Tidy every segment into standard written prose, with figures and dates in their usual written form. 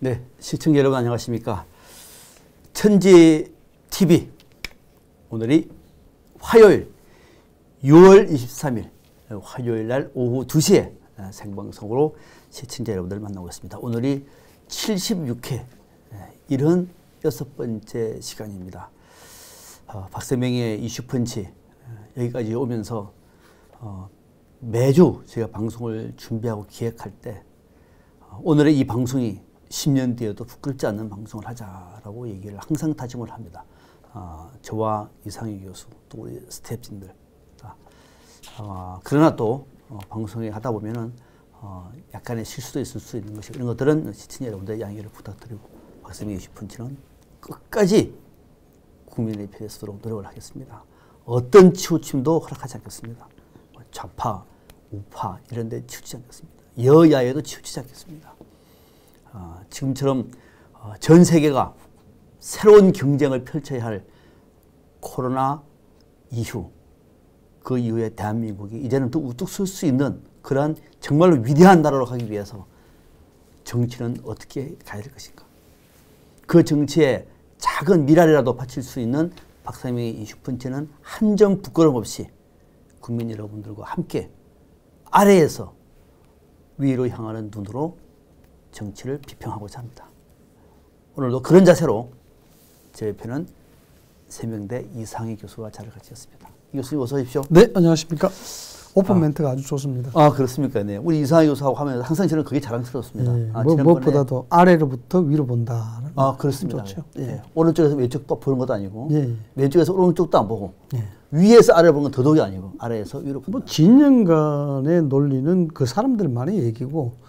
네, 시청자 여러분 안녕하십니까. 천지TV 오늘이 화요일 6월 23일 화요일 날 오후 2시에 생방송으로 시청자 여러분들 만나고 있습니다. 오늘이 76회 76번째 시간입니다. 박세명의 이슈펀치 여기까지 오면서 매주 제가 방송을 준비하고 기획할 때 오늘의 이 방송이 10년 뒤에도 부끄럽지 않는 방송을 하자라고 얘기를 항상 다짐을 합니다. 저와 이상희 교수 또 우리 스태프진들. 그러나 또 방송에 하다 보면은 약간의 실수도 있을 수 있는 것이 이런 것들은 시청자 여러분들의 양해를 부탁드리고 박세명의 이슈펀치는 끝까지 국민의 편에 서도록 노력을 하겠습니다. 어떤 치우침도 허락하지 않겠습니다. 좌파, 우파 이런 데 치우치지 않겠습니다. 여야에도 치우치지 않겠습니다. 지금처럼 전 세계가 새로운 경쟁을 펼쳐야 할 코로나 이후 그 이후에 대한민국이 이제는 또 우뚝 설 수 있는 그러한 정말로 위대한 나라로 가기 위해서 정치는 어떻게 가야 될 것인가. 그 정치에 작은 미랄이라도 바칠 수 있는 박세명의 이슈펀치는 한 점 부끄럼 없이 국민 여러분들과 함께 아래에서 위로 향하는 눈으로 정치를 비평하고자 합니다. 오늘도 그런 자세로 제 옆에는 세명대 이상희 교수와 자리를 같이 했습니다. 이 교수님 어서 오십시오. 네, 안녕하십니까. 오픈 멘트가 아주 좋습니다. 그렇습니까? 네. 우리 이상희 교수하고 하면 항상 저는 그게 자랑스럽습니다. 네, 무엇보다도 아래로부터 위로 본다. 그렇습니다. 좋죠. 네. 오른쪽에서 왼쪽 또 보는 것도 아니고 네. 왼쪽에서 오른쪽도 안 보고 네. 위에서 아래로 보는 건 더더욱이 아니고 아래에서 위로 본다. 뭐 진영 간의 논리는 그 사람들만의 얘기고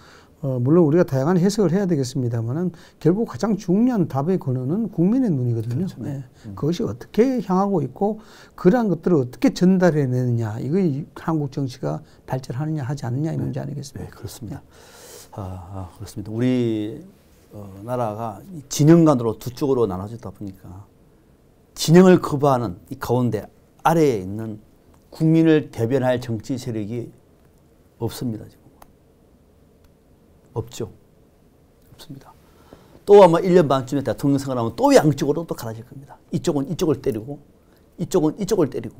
물론 우리가 다양한 해석을 해야 되겠습니다만은 결국 가장 중요한 답의 근원은 국민의 눈이거든요. 그렇죠. 네. 그것이 어떻게 향하고 있고 그러한 것들을 어떻게 전달해내느냐 이거 한국 정치가 발전하느냐 하지 않느냐 이 문제 아니겠습니까? 네, 그렇습니다. 그렇습니다. 우리 나라가 진영 간으로 두 쪽으로 나눠졌다 보니까 진영을 거부하는 이 가운데 아래에 있는 국민을 대변할 정치 세력이 없습니다. 지금. 없죠. 없습니다. 또 아마 1년 반쯤에 대통령 선거하면 또 양쪽으로 또 갈라질 겁니다. 이쪽은 이쪽을 때리고 이쪽은 이쪽을 때리고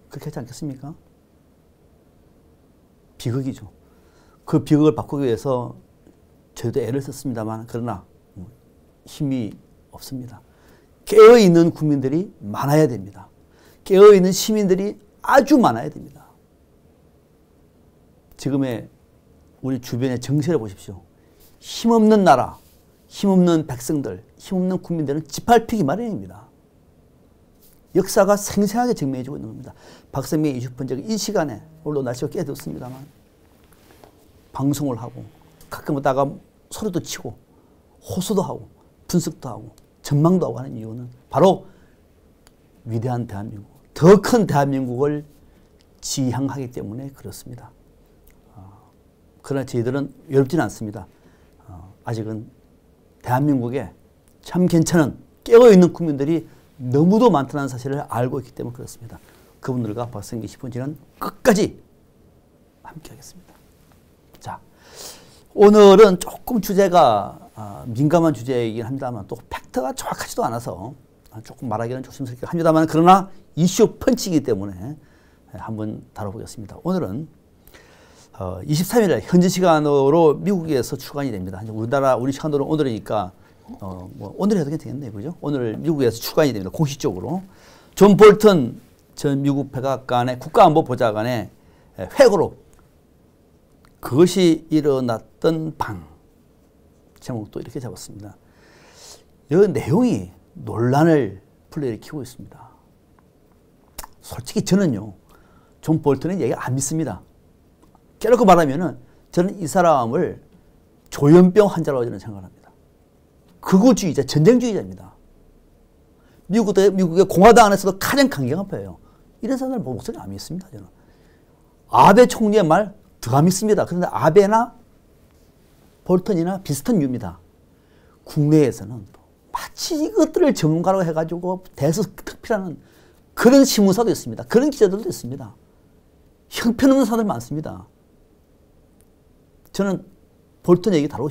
그렇게 하지 않겠습니까? 비극이죠. 그 비극을 바꾸기 위해서 저희도 애를 썼습니다만 그러나 힘이 없습니다. 깨어있는 국민들이 많아야 됩니다. 깨어있는 시민들이 아주 많아야 됩니다. 지금의 우리 주변의 정세를 보십시오. 힘없는 나라, 힘없는 백성들, 힘없는 국민들은 짓밟히기 마련입니다. 역사가 생생하게 증명해주고 있는 겁니다. 박세명의 이슈펀치가 이 시간에 오늘도 날씨가 꽤 덥습니다만 방송을 하고 가끔 오다가 소리도 치고 호소도 하고 분석도 하고 전망도 하고 하는 이유는 바로 위대한 대한민국, 더 큰 대한민국을 지향하기 때문에 그렇습니다. 그러나 저희들은 외롭지는 않습니다. 아직은 대한민국에 참 괜찮은 깨어있는 국민들이 너무도 많다는 사실을 알고 있기 때문에 그렇습니다. 그분들과 박세명 이슈펀치는 끝까지 함께 하겠습니다. 자, 오늘은 조금 주제가 민감한 주제이긴 합니다만 또 팩트가 정확하지도 않아서 조금 말하기는 조심스럽게 합니다만 그러나 이슈펀치이기 때문에 한번 다뤄보겠습니다. 오늘은 23일에 현지 시간으로 미국에서 출간이 됩니다. 우리 시간으로 오늘이니까 뭐 오늘 해도 괜찮겠네요, 그죠? 오늘 미국에서 출간이 됩니다. 공식적으로 존 볼턴 전 미국 백악관의 국가안보보좌관의 회고록 그것이 일어났던 방 제목도 이렇게 잡았습니다. 이 내용이 논란을 불러일으키고 있습니다. 솔직히 저는요 존 볼턴의 얘기 안 믿습니다. 깨놓고 말하면은 저는 이 사람을 조현병 환자라고 저는 생각합니다. 극우주의자, 전쟁주의자입니다. 미국의 공화당 안에서도 가장 강경파예요. 이런 사람들 목소리 안 믿습니다. 저는 아베 총리의 말 더 안 믿습니다. 그런데 아베나 볼턴이나 비슷한 류입니다. 국내에서는 마치 이것들을 전문가로 해가지고 대서특필하는 그런 신문사도 있습니다. 그런 기자들도 있습니다. 형편없는 사람들 많습니다. 저는 볼턴 얘기 다루고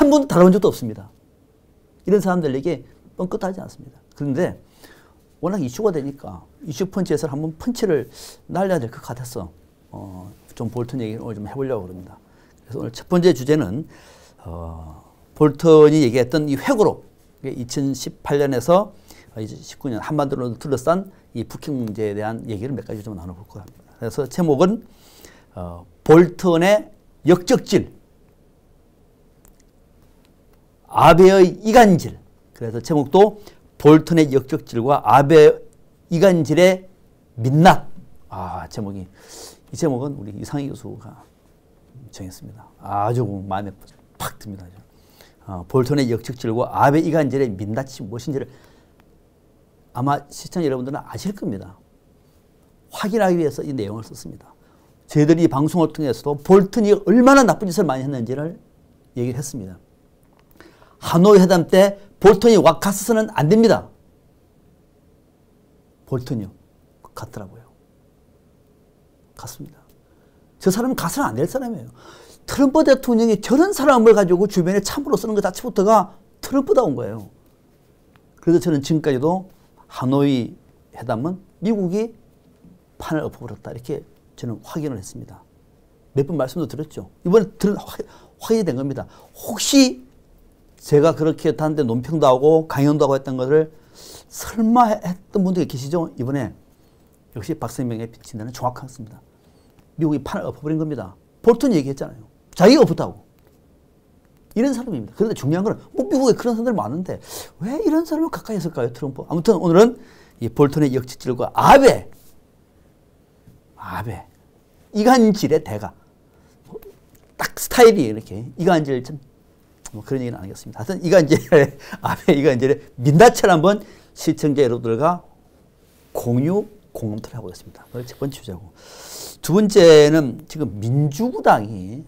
한 번도 다뤄본 적도 없습니다. 이런 사람들에게 뻥끗하지 않습니다. 그런데 워낙 이슈가 되니까 이슈 펀치에서 한번 펀치를 날려야 될 것 같아서 좀 볼턴 얘기를 오늘 좀 해보려고 합니다. 그래서 오늘 첫 번째 주제는 볼턴이 얘기했던 이 회고록 2018년에서 2019년 한반도를 둘러싼 이 북핵 문제에 대한 얘기를 몇 가지 좀 나눠볼 것 같습니다. 그래서 제목은 볼턴의 역적질, 아베의 이간질. 그래서 제목도 볼턴의 역적질과 아베 이간질의 민낯. 이 제목은 우리 이상희 교수가 정했습니다. 아주 마음에 팍 듭니다. 볼턴의 역적질과 아베 이간질의 민낯이 무엇인지를 아마 시청자 여러분들은 아실 겁니다. 확인하기 위해서 이 내용을 썼습니다. 저희들이 이 방송을 통해서도 볼턴이 얼마나 나쁜 짓을 많이 했는지를 얘기를 했습니다. 하노이 회담 때 볼턴이 와 갔어서는 안 됩니다. 볼턴이요. 갔더라고요. 갔습니다. 저 사람은 가서는 안 될 사람이에요. 트럼프 대통령이 저런 사람을 가지고 주변에 참으로 쓰는 것 자체부터가 트럼프다운 거예요. 그래서 저는 지금까지도 하노이 회담은 미국이 판을 엎어버렸다. 이렇게 저는 확인을 했습니다. 몇 번 말씀도 드렸죠. 이번에 확인이 된 겁니다. 혹시 제가 그렇게 했다는데 논평도 하고 강연도 하고 했던 것을 설마 했던 분들이 계시죠? 이번에 역시 박성명의 진단은 정확했습니다. 미국이 판을 엎어버린 겁니다. 볼턴이 얘기했잖아요. 자기가 엎었다고. 이런 사람입니다. 그런데 중요한 건 미국에 그런 사람들 많은데 왜 이런 사람을 가까이 했을까요? 트럼프. 아무튼 오늘은 이 볼턴의 역적질과 아베 이간질의 대가. 딱 스타일이 이렇게 이간질 좀 그런 얘기는 안 하겠습니다. 하여튼 이간질의 아베 이간질의 민낯을 한번 시청자 여러분들과 공검토를 해보겠습니다. 그걸 첫 번째 주제고. 두 번째는 지금 민주당이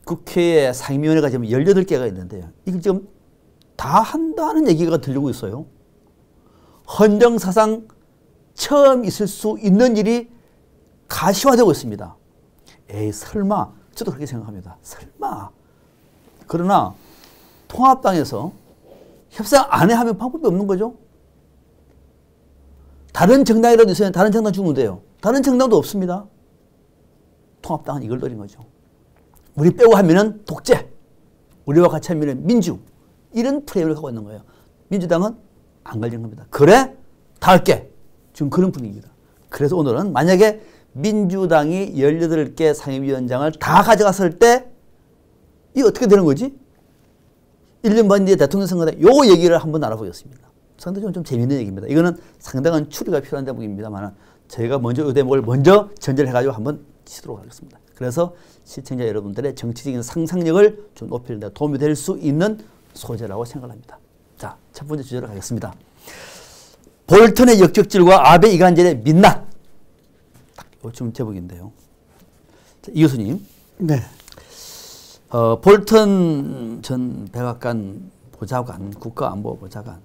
국회에 상임위원회가 지금 18개가 있는데요. 이걸 지금 다 한다는 얘기가 들리고 있어요. 헌정사상 처음 있을 수 있는 일이 가시화되고 있습니다. 에이 설마. 저도 그렇게 생각합니다. 설마. 그러나 통합당에서 협상 안 해 하면 방법이 없는 거죠. 다른 정당이라도 있어야 다른 정당 주면 돼요. 다른 정당도 없습니다. 통합당은 이걸 노린 거죠. 우리 빼고 하면은 독재, 우리와 같이 하면은 민주, 이런 프레임을 갖고 있는 거예요. 민주당은 안 걸린 겁니다. 그래? 다 할게. 지금 그런 분위기입니다. 그래서 오늘은 만약에 민주당이 18개 상임위원장을 다 가져갔을 때 이게 어떻게 되는 거지? 1년 반 뒤에 대통령 선거다. 요 얘기를 한번 알아보겠습니다. 상당히 좀 재미있는 얘기입니다. 이거는 상당한 추리가 필요한 대목입니다만 저희가 먼저 이 대목을 먼저 전제해가지고 한번 치도록 하겠습니다. 그래서 시청자 여러분들의 정치적인 상상력을 좀 높이는 데 도움이 될 수 있는 소재라고 생각합니다. 자, 첫 번째 주제로 가겠습니다. 볼턴의 역적질과 아베 이간질의 민낯. 좀 제목인데요. 자, 이 교수님. 네. 볼턴 전 백악관 보좌관, 국가안보보좌관.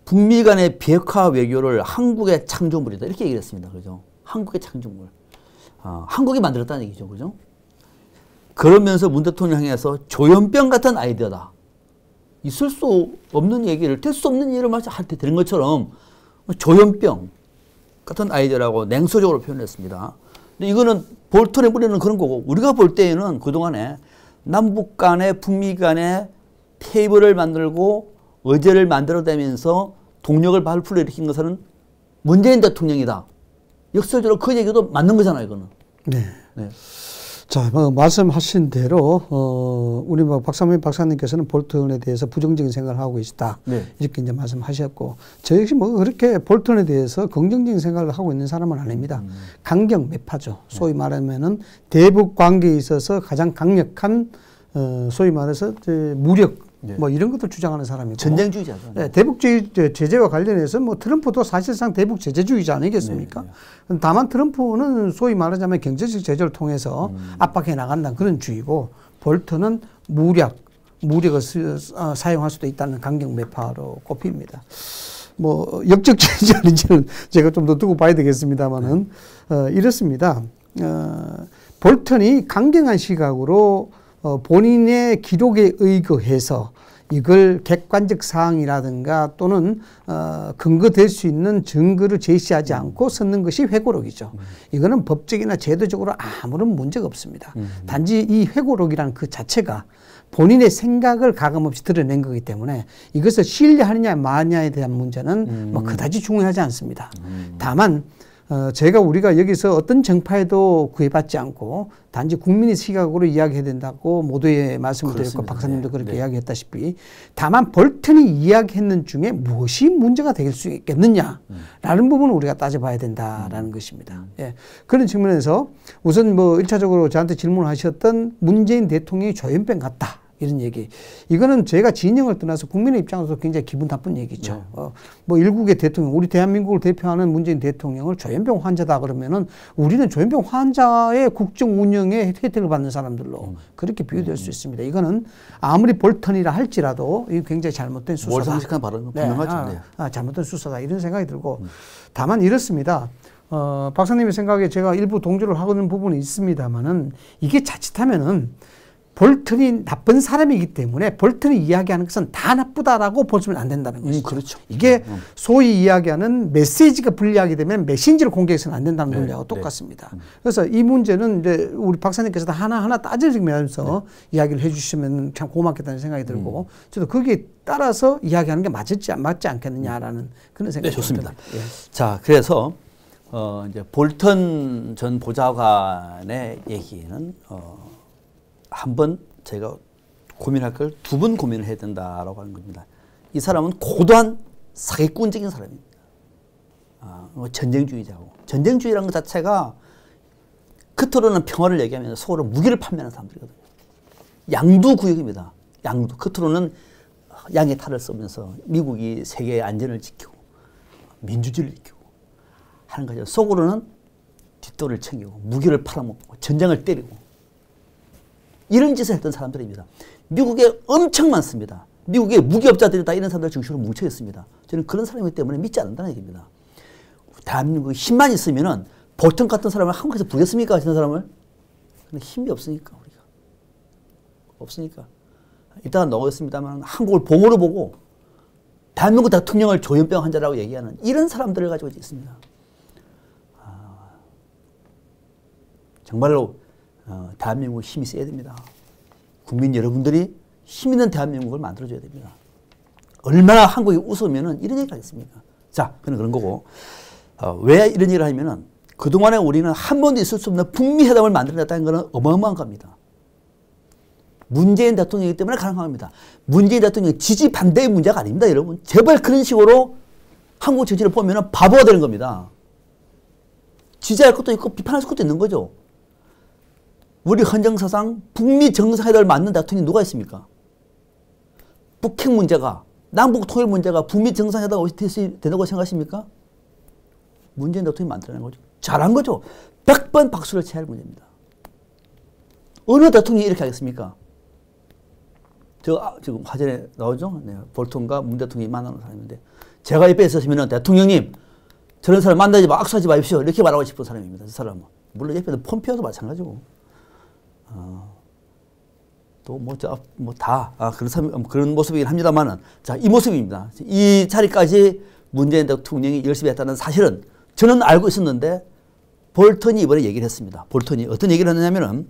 북미 간의 비핵화 외교를 한국의 창조물이다. 이렇게 얘기를 했습니다. 그죠? 한국의 창조물. 한국이 만들었다는 얘기죠. 그죠? 그러면서 문 대통령 향해서 조현병 같은 아이디어다. 있을 수 없는 얘기를, 될 수 없는 일을 할 때 되는 것처럼 조현병 같은 아이디어라고 냉소적으로 표현했습니다. 근데 이거는 볼턴의 뿌리는 그런 거고, 우리가 볼 때에는 그동안에 남북 간에 북미 간에 테이블을 만들고 의제를 만들어내면서 동력을 발풀로 일으킨 것은 문재인 대통령이다. 역설적으로 그 얘기도 맞는 거잖아요, 이거는. 네. 네. 자, 말씀하신 대로, 우리 박상민 박사님께서는 볼턴에 대해서 부정적인 생각을 하고 계시다. 네. 이렇게 이제 말씀하셨고, 저 역시 그렇게 볼턴에 대해서 긍정적인 생각을 하고 있는 사람은 아닙니다. 강경 매파죠. 소위 말하면은 대북 관계에 있어서 가장 강력한, 소위 말해서 무력, 네. 이런 것도 주장하는 사람이고. 전쟁주의자죠. 네, 대북주의 제재와 관련해서 트럼프도 사실상 대북 제재주의자 아니겠습니까? 네. 다만 트럼프는 소위 말하자면 경제적 제재를 통해서 압박해 나간다는 그런 주의고, 볼턴은 무력을 사용할 수도 있다는 강경 매파로 꼽힙니다. 역적주의인지 아닌지는 제가 좀 더 두고 봐야 되겠습니다만은, 이렇습니다. 볼턴이 강경한 시각으로 본인의 기록에 의거해서 이걸 객관적 사항이라든가 또는 근거될 수 있는 증거를 제시하지 않고 썼는 것이 회고록이죠. 이거는 법적이나 제도적으로 아무런 문제가 없습니다. 단지 이 회고록이라는 그 자체가 본인의 생각을 가감없이 드러낸 거기 때문에 이것을 신뢰하느냐 마냐에 대한 문제는 뭐 그다지 중요하지 않습니다. 다만 우리가 여기서 어떤 정파에도 구애받지 않고 단지 국민의 시각으로 이야기해야 된다고 모두의 말씀을 드렸고 박사님도 그렇게 이야기했다시피 다만 볼턴이 이야기했는 중에 무엇이 문제가 될 수 있겠느냐라는 부분을 우리가 따져봐야 된다라는 것입니다. 예. 그런 측면에서 우선 뭐 1차적으로 저한테 질문하셨던 문재인 대통령이 조현병 같다. 이런 얘기. 이거는 제가 진영을 떠나서 국민의 입장에서 굉장히 기분 나쁜 얘기죠. 뭐 일국의 대통령, 우리 대한민국을 대표하는 문재인 대통령을 조현병 환자다 그러면은 우리는 조현병 환자의 국정 운영에 혜택을 받는 사람들로 그렇게 비유될 수 있습니다. 이거는 아무리 볼턴이라 할지라도 이게 굉장히 잘못된 수사다. 월성식한 발언은 분명하죠. 잘못된 수사다. 이런 생각이 들고 다만 이렇습니다. 박사님의 생각에 제가 일부 동조를 하는 부분이 있습니다만은 이게 자칫하면은 볼턴이 나쁜 사람이기 때문에 볼턴이 이야기하는 것은 다 나쁘다라고 보시면 안 된다는 것이죠. 그렇죠. 이게 소위 이야기하는 메시지가 불리하게 되면 메신저를 공개해서는 안 된다는 논리하고 똑같습니다. 그래서 이 문제는 이제 우리 박사님께서 하나하나 따져가면서 이야기를 해주시면 참 고맙겠다는 생각이 들고 저도 거기에 따라서 이야기하는 게 맞지 않겠느냐라는 그런 생각이 좋습니다. 듭니다. 예. 자, 그래서 이제 볼턴 전 보좌관의 얘기는 한번 제가 고민할 걸 두 번 고민을 해야 된다라고 하는 겁니다. 이 사람은 고도한 사기꾼적인 사람입니다. 전쟁주의자고. 전쟁주의라는 것 자체가 겉으로는 평화를 얘기하면서 속으로 무기를 판매하는 사람들이거든요. 양두구역입니다. 양두. 겉으로는 양의 탈을 쏘면서 미국이 세계의 안전을 지키고 민주주의를 지키고 하는 거죠. 속으로는 뒷돈을 챙기고 무기를 팔아먹고 전쟁을 때리고 이런 짓을 했던 사람들입니다. 미국에 엄청 많습니다. 미국의 무기업자들이 다 이런 사람들 중심으로 뭉쳐 있습니다. 저는 그런 사람이기 때문에 믿지 않는다는 얘기입니다. 대한민국에 힘만 있으면은 볼턴 같은 사람을 한국에서 부르겠습니까? 저런 사람을? 근데 힘이 없으니까 우리가. 없으니까. 이따가 나오겠습니다만 한국을 봉으로 보고 대한민국 대통령을 조현병 환자라고 얘기하는 이런 사람들을 가지고 있습니다. 정말로 대한민국 힘이 세야 됩니다. 국민 여러분들이 힘 있는 대한민국을 만들어줘야 됩니다. 얼마나 한국이 웃으면은 이런 얘기를 하겠습니까? 자, 그런 거고. 왜 이런 얘기를 하냐면은 그동안에 우리는 한 번도 있을 수 없는 북미 회담을 만들어냈다는 것은 어마어마한 겁니다. 문재인 대통령이기 때문에 가능합니다. 문재인 대통령 지지 반대의 문제가 아닙니다, 여러분. 제발 그런 식으로 한국 정치를 보면은 바보가 되는 겁니다. 지지할 것도 있고 비판할 것도 있는 거죠. 우리 헌정사상 북미 정상회담을 맡는 대통령이 누가 있습니까? 북핵 문제가, 남북 통일 문제가 북미 정상회담 된다고 생각하십니까? 문재인 대통령이 만들어낸 거죠. 잘한 거죠. 100번 박수를 쳐야 할 문제입니다. 어느 대통령이 이렇게 하겠습니까? 지금 화전에 나오죠? 네, 볼턴과 문 대통령이 만나는 사람인데 제가 옆에 있었으면 대통령님 저런 사람 만나지 마, 악수하지 마십시오. 이렇게 말하고 싶은 사람입니다. 저 사람은. 물론 옆에는 폼페오도 마찬가지고. 또 그런 모습이긴 합니다만은 자, 이 모습입니다. 이 자리까지 문재인 대통령이 열심히 했다는 사실은 저는 알고 있었는데 볼턴이 이번에 얘기를 했습니다. 볼턴이 어떤 얘기를 했느냐면은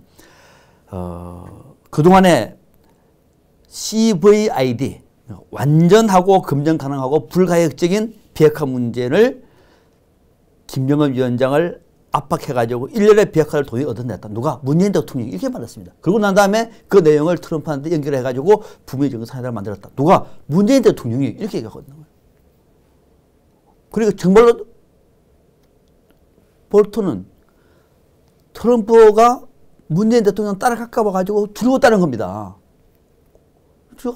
그동안에 CVID 완전하고 검증 가능하고 불가역적인 비핵화 문제를 김정은 위원장을 압박해가지고 1년의 비핵화를 돈이 얻어냈다. 누가? 문재인 대통령이 이렇게 말했습니다. 그러고 난 다음에 그 내용을 트럼프한테 연결해가지고 북미 정상회담을 만들었다. 누가? 문재인 대통령이 이렇게 얘기하거든요. 그리고 정말로 볼턴은 트럼프가 문재인 대통령 따라갈까 봐가지고 두려웠다는 겁니다.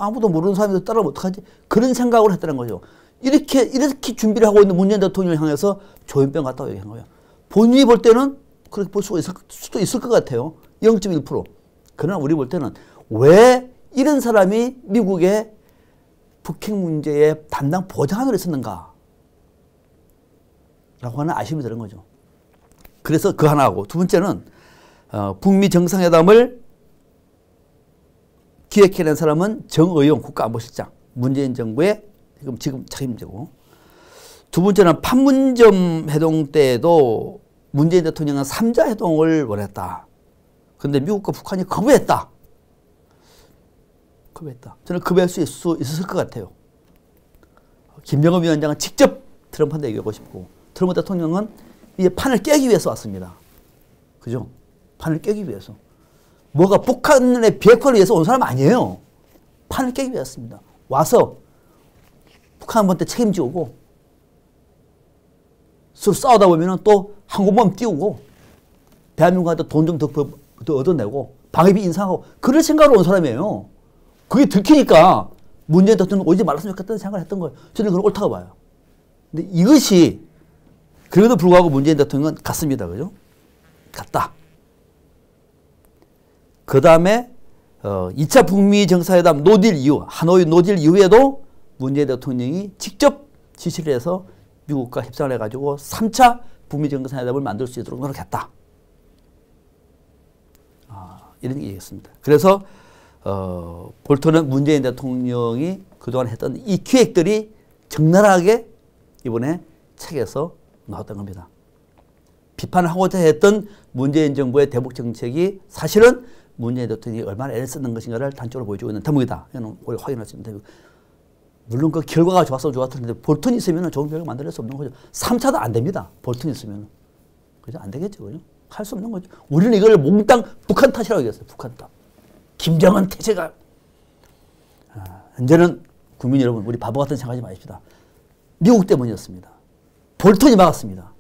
아무도 모르는 사람이 따라오면 어떡하지? 그런 생각을 했다는 거죠. 이렇게 준비를 하고 있는 문재인 대통령을 향해서 조현병 같다고 얘기한 거예요. 본인이 볼 때는 그렇게 볼 수도 있을 것 같아요. 0.1%. 그러나 우리 볼 때는 왜 이런 사람이 미국의 북핵 문제의 담당 보좌관으로 있었는가? 라고 하는 아쉬움이 드는 거죠. 그래서 그 하나하고 두 번째는 북미 정상회담을 기획해낸 사람은 정의용 국가안보실장, 문재인 정부의 지금 책임지고, 두 번째는 판문점 회동 때에도 문재인 대통령은 3자 회동을 원했다. 그런데 미국과 북한이 거부했다. 저는 거부할 수 있었을 것 같아요. 김정은 위원장은 직접 트럼프한테 얘기하고 싶고, 트럼프 대통령은 이 판을 깨기 위해서 왔습니다. 그죠? 판을 깨기 위해서. 뭐가 북한의 비핵화를 위해서 온 사람 아니에요. 판을 깨기 위해서입니다. 와서 북한한테 책임지고 서로 싸우다 보면 또 항공모함 띄우고 대한민국한테 돈 좀 더 얻어내고 방위비 인상하고 그럴 생각으로 온 사람이에요. 그게 들키니까 문재인 대통령 오지 말았으면 좋겠다는 생각을 했던 거예요. 저는 그걸 옳다고 봐요. 근데 이것이 그래도 불구하고 문재인 대통령은 갔습니다. 그죠? 갔다. 그 다음에 2차 북미 정상회담 노딜 이후, 하노이 노딜 이후에도 문재인 대통령이 직접 지시를 해서 미국과 협상을 해가지고 3차 북미 정상회담을 만들 수 있도록 노력했다. 이런 얘기였습니다. 그래서 볼턴은 문재인 대통령이 그동안 했던 이 기획들이 적나라하게 이번에 책에서 나왔던 겁니다. 비판하고자 했던 문재인 정부의 대북 정책이 사실은 문재인 대통령이 얼마나 애를 쓰는 것인가를 단적으로 보여주고 있는 대목이다. 이건 우리 확인할 수 있는 대목. 물론 그 결과가 좋았으면 좋았을 텐데 볼턴이 있으면 좋은 결과 만들 수 없는 거죠. 3차도 안 됩니다. 볼턴이 있으면. 그죠? 안 되겠죠. 그죠? 할 수 없는 거죠. 우리는 이걸 몽땅 북한 탓이라고 얘기했어요. 북한 탓. 김정은 태세가. 이제는 국민 여러분, 우리 바보 같은 생각하지 마십시다. 미국 때문이었습니다. 볼턴이 막았습니다.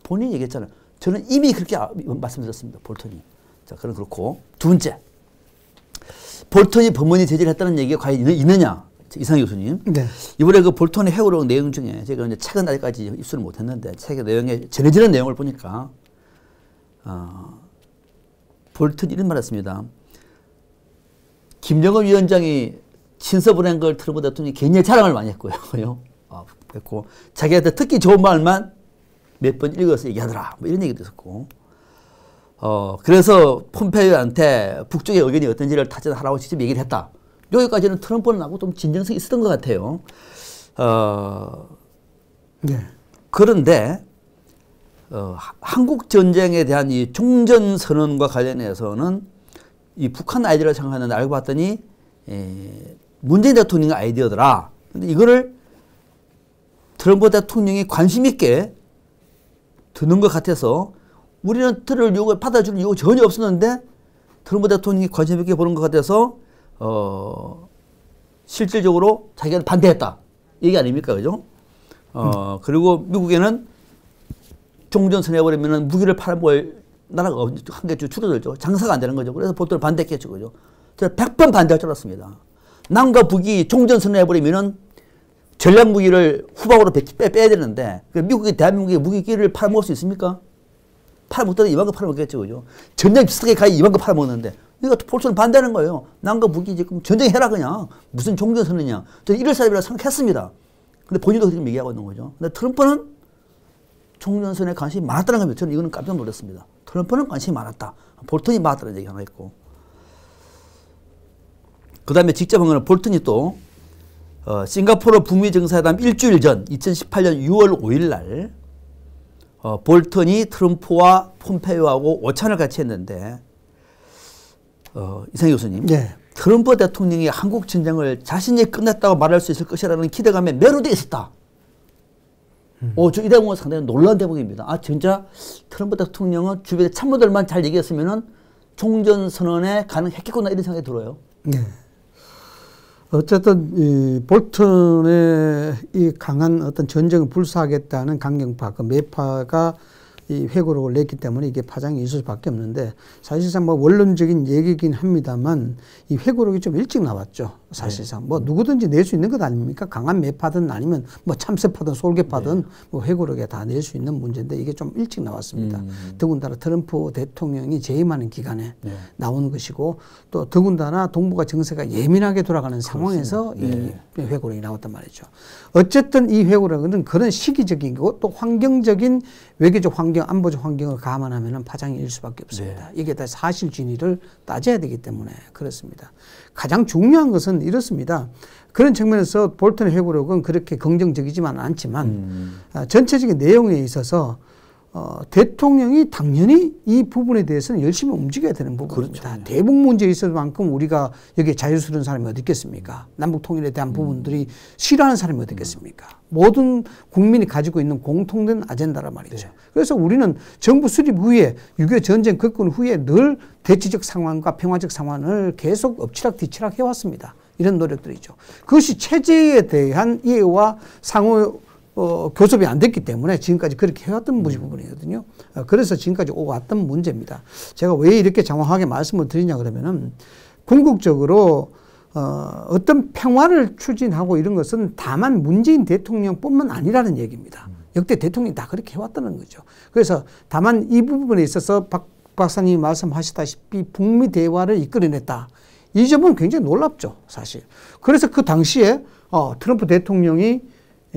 본인이 얘기했잖아요. 저는 이미 그렇게 말씀드렸습니다. 볼턴이. 자, 그럼 그렇고. 두 번째. 볼턴이 법원이 제재했다는 얘기가 과연 있느냐? 이상희 교수님. 네. 이번에 그 볼턴의 회고록 내용 중에 제가 이제 책은 아직까지 입수를 못했는데 책의 내용에 전해지는 내용을 보니까 볼턴이 이런 말을 했습니다. 김정은 위원장이 친서를 한 걸 트럼프 대통령이 굉장히 자랑을 많이 했고요. 그랬고 자기한테 듣기 좋은 말만 몇 번 읽어서 얘기하더라. 뭐 이런 얘기도 있었고. 그래서 폼페이오한테 북쪽의 의견이 어떤지를 타진하라고 직접 얘기를 했다. 여기까지는 트럼프는 하고 좀 진정성이 있었던 것 같아요. 네. 그런데 한국 전쟁에 대한 이 종전 선언과 관련해서는 이 북한 아이디어를 생각하는데 알고 봤더니 문재인 대통령의 아이디어더라. 근데 이거를 트럼프 대통령이 관심 있게 듣는 것 같아서 우리는 들을 요구, 받아줄 요구 전혀 없었는데 트럼프 대통령이 관심 있게 보는 것 같아서 실질적으로 자기가 반대했다. 얘기 아닙니까? 그죠? 그리고 미국에는 종전선 해버리면 무기를 팔아먹을 나라가 한 개 줄어들죠. 장사가 안 되는 거죠. 그래서 볼턴을 반대했겠죠. 그죠? 제가 100번 반대할 줄 알았습니다. 남과 북이 종전선 해버리면 전략 무기를 후방으로 빼야 되는데 미국이 대한민국의 무기를 팔아먹을 수 있습니까? 팔아먹더라도 이만큼 팔아먹겠죠. 그죠? 전쟁 비슷하게 가야 이만큼 팔아먹는데 그러니까 볼턴은 반대하는 거예요. 남과 북이 지금 전쟁해라 그냥. 무슨 종전선언이냐. 저는 이럴 사람이라 생각했습니다. 근데 본인도 그렇게 얘기하고 있는 거죠. 근데 트럼프는 종전선언에 관심이 많았다는 겁니다. 저는 이거는 깜짝 놀랐습니다. 트럼프는 관심이 많았다. 볼턴이 많았다는 얘기 하나 있고. 그 다음에 직접 한 거는 볼턴이 또 싱가포르 북미 정상회담 일주일 전 2018년 6월 5일 날 볼턴이 트럼프와 폼페이오하고 오찬을 같이 했는데 이상희 교수님. 네. 트럼프 대통령이 한국 전쟁을 자신이 끝냈다고 말할 수 있을 것이라는 기대감에 매료되어 있었다. 이 대목은 상당히 놀라운 대목입니다. 진짜 트럼프 대통령은 주변에 참모들만 잘 얘기했으면은 종전선언에 가능했겠구나 이런 생각이 들어요. 네. 어쨌든 이 볼턴의 이 강한 어떤 전쟁을 불사하겠다는 강경파, 그 매파가 이 회고록을 냈기 때문에 이게 파장이 있을 수밖에 없는데 사실상 뭐 원론적인 얘기긴 합니다만 이 회고록이 좀 일찍 나왔죠. 사실상. 네. 뭐 누구든지 낼 수 있는 것 아닙니까? 강한 매파든 아니면 뭐 참새파든 솔개파든 네. 뭐 회고록에 다 낼 수 있는 문제인데 이게 좀 일찍 나왔습니다. 더군다나 트럼프 대통령이 재임하는 기간에 네. 나오는 것이고 또 더군다나 동북아 정세가 예민하게 돌아가는 상황에서 네. 이 회고록이 나왔단 말이죠. 어쨌든 이 회고록은 그런 시기적인 거고 또 환경적인 외교적 환경 안보적 환경을 감안하면 파장일 수밖에 없습니다. 네. 이게 다 사실 진위를 따져야 되기 때문에 그렇습니다. 가장 중요한 것은 이렇습니다. 그런 측면에서 볼턴의 회고록은 그렇게 긍정적이지만 않지만 전체적인 내용에 있어서 대통령이 당연히 이 부분에 대해서는 열심히 움직여야 되는 부분입니다. 그렇죠. 대북 문제에 있어서만큼 우리가 여기에 자유스러운 사람이 어디 있겠습니까? 남북 통일에 대한 부분들이 싫어하는 사람이 어디 있겠습니까? 모든 국민이 가지고 있는 공통된 아젠다란 말이죠. 네. 그래서 우리는 정부 수립 후에 6.25 전쟁 겪은 후에 늘 대치적 상황과 평화적 상황을 계속 엎치락 뒤치락 해왔습니다. 이런 노력들이죠. 그것이 체제에 대한 이해와 상호 교섭이 안 됐기 때문에 지금까지 그렇게 해왔던 부분이거든요. 그래서 지금까지 오왔던 문제입니다. 제가 왜 이렇게 장황하게 말씀을 드리냐 그러면은 궁극적으로 어떤 평화를 추진하고 이런 것은 다만 문재인 대통령뿐만 아니라는 얘기입니다. 역대 대통령이 다 그렇게 해왔다는 거죠. 그래서 다만 이 부분에 있어서 박 박사님이 말씀하셨다시피 북미 대화를 이끌어냈다. 이 점은 굉장히 놀랍죠, 사실. 그래서 그 당시에 트럼프 대통령이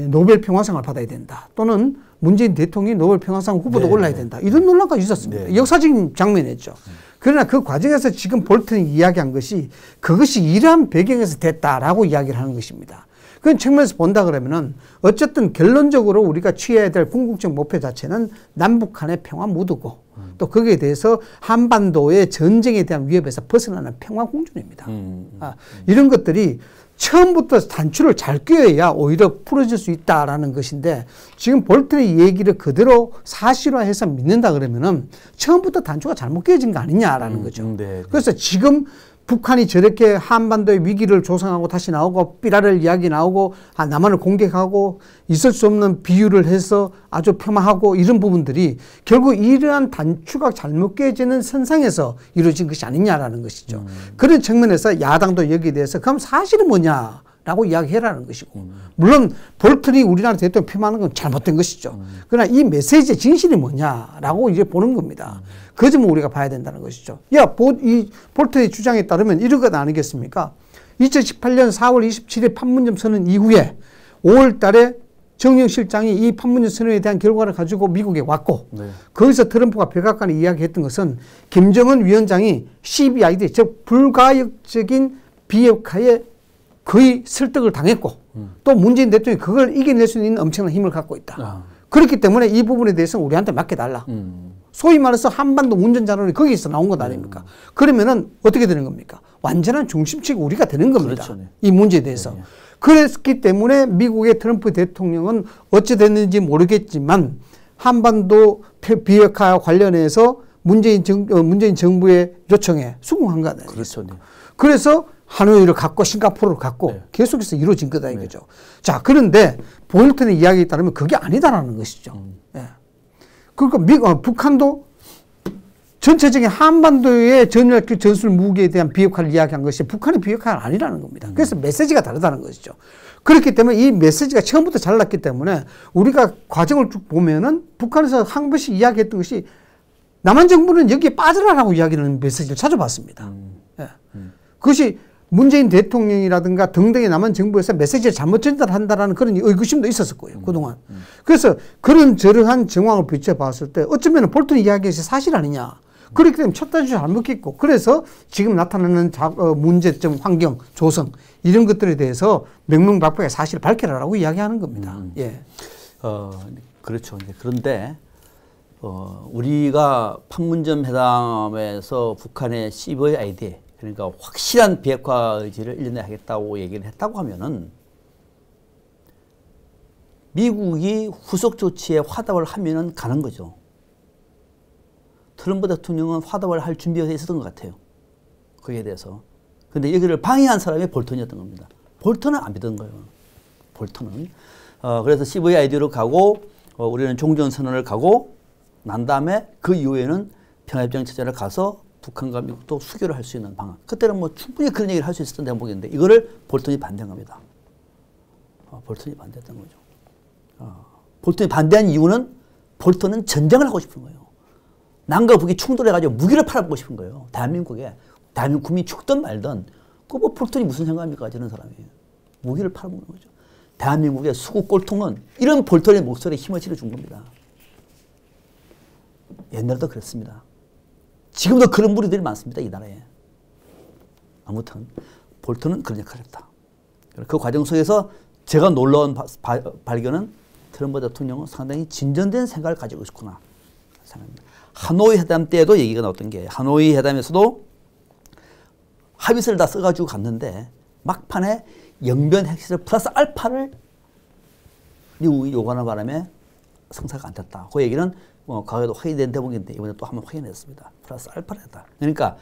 노벨 평화상을 받아야 된다. 또는 문재인 대통령이 노벨 평화상 후보도 올라야 된다. 이런 논란까지 있었습니다. 네. 역사적인 장면이었죠. 그러나 그 과정에서 지금 볼턴이 이야기한 것이 그것이 이러한 배경에서 됐다라고 이야기를 하는 것입니다. 그런 측면에서 본다 그러면은 어쨌든 결론적으로 우리가 취해야 될 궁극적 목표 자체는 남북한의 평화 무드고 또 거기에 대해서 한반도의 전쟁에 대한 위협에서 벗어나는 평화 공존입니다. 이런 것들이 처음부터 단추를 잘 꿰어야 오히려 풀어질 수 있다라는 것인데 지금 볼턴의 얘기를 그대로 사실화해서 믿는다 그러면은 처음부터 단추가 잘못 꿰어진 거 아니냐라는 거죠. 네. 그래서 지금 북한이 저렇게 한반도의 위기를 조성하고 다시 나오고 삐라를 이야기 나오고 남한을 공격하고 있을 수 없는 비유를 해서 아주 폄하하고 이런 부분들이 결국 이러한 단추가 잘못 깨지는 선상에서 이루어진 것이 아니냐라는 것이죠. 그런 측면에서 야당도 여기에 대해서 그럼 사실은 뭐냐라고 이야기해라는 것이고 물론 볼턴이 우리나라 대통령 폄하하는 건 잘못된 것이죠. 그러나 이 메시지의 진실이 뭐냐라고 이제 보는 겁니다. 그 점을 우리가 봐야 된다는 것이죠. 이 볼턴의 주장에 따르면 이런 것 아니겠습니까? 2018년 4월 27일 판문점 선언 이후에 5월 달에 정영 실장이 이 판문점 선언에 대한 결과를 가지고 미국에 왔고 거기서 트럼프가 백악관에 이야기했던 것은 김정은 위원장이 CBID, 즉 불가역적인 비핵화에 거의 설득을 당했고 또 문재인 대통령이 그걸 이겨낼 수 있는 엄청난 힘을 갖고 있다. 그렇기 때문에 이 부분에 대해서는 우리한테 맡겨달라. 소위 말해서 한반도 운전자론이 거기서 나온 것 아닙니까? 그러면은 어떻게 되는 겁니까? 완전한 중심축이 우리가 되는 겁니다. 그렇죠. 네. 이 문제에 대해서. 네. 그랬기 때문에 미국의 트럼프 대통령은 어찌 됐는지 모르겠지만 한반도 비핵화 관련해서 문재인 정부의 요청에 수긍한 거 아니에요. 그렇죠. 네. 그래서 하노이를 갖고 싱가포르를 갖고 네. 계속해서 이루어진 거다 이거죠. 자, 그런데 볼턴의 이야기에 따르면 그게 아니다라는 것이죠. 네. 그러니까 북한도 전체적인 한반도의 전략적 전술 무기에 대한 비핵화를 이야기한 것이 북한의 비핵화가 아니라는 겁니다. 그래서 메시지가 다르다는 것이죠. 그렇기 때문에 이 메시지가 처음부터 잘났기 때문에 우리가 과정을 쭉 보면은 북한에서 한 번씩 이야기했던 것이 남한 정부는 여기에 빠져라라고 이야기하는 메시지를 찾아봤습니다. 예. 그것이 문재인 대통령이라든가 등등의 남한 정부에서 메시지를 잘못 전달한다라는 그런 의구심도 있었을 거예요. 그동안. 그래서 그런 저러한 정황을 비춰봤을 때 어쩌면 볼턴 이야기에서 사실 아니냐. 그렇기 때문에 첫 단추 잘못겠고 그래서 지금 나타나는 문제점, 환경, 조성 이런 것들에 대해서 명명백백하게 사실을 밝혀라라고 이야기하는 겁니다. 예. 그렇죠. 그런데 우리가 판문점 회담에서 북한의 CVID 그러니까 확실한 비핵화 의지를 1년에 하겠다고 얘기를 했다고 하면은 미국이 후속 조치에 화답을 하면은 가는 거죠. 트럼프 대통령은 화답을 할 준비가 돼 있었던 것 같아요. 거기에 대해서. 근데 여기를 방해한 사람이 볼턴이었던 겁니다. 볼턴은 안 믿은 거예요. 볼턴은. 그래서 CVID로 가고 우리는 종전선언을 가고 난 다음에 그 이후에는 평화협정 체제를 가서 북한과 미국도 수교를 할 수 있는 방안. 그때는 뭐 충분히 그런 얘기를 할 수 있었던 대목인데 이거를 볼턴이 반대한 겁니다. 볼턴이 반대했던 거죠. 볼턴이 반대한 이유는 볼턴은 전쟁을 하고 싶은 거예요. 남과 북이 충돌해가지고 무기를 팔아보고 싶은 거예요. 대한민국에. 대한민국 국민이 죽든 말든 그 뭐 볼턴이 무슨 생각입니까? 저런 사람이. 무기를 팔아보는 거죠. 대한민국의 수구 꼴통은 이런 볼턴의 목소리에 힘을 실어준 겁니다. 옛날에도 그랬습니다. 지금도 그런 무리들이 많습니다. 이 나라에. 아무튼 볼턴은 그런 역할을 했다. 그 과정 속에서 제가 놀라운 발견은 트럼프 대통령은 상당히 진전된 생각을 가지고 있구나 생각합니다. 하노이 회담 때도 얘기가 나왔던 게 하노이 회담에서도 합의서를 다 써가지고 갔는데 막판에 영변 핵시설 플러스 알파를 미국이 요구하는 바람에 성사가 안 됐다. 그 얘기는 과거에도 확인된 대목인데 이번에 또 한번 확인했습니다. 플러스 알파를 했다. 그러니까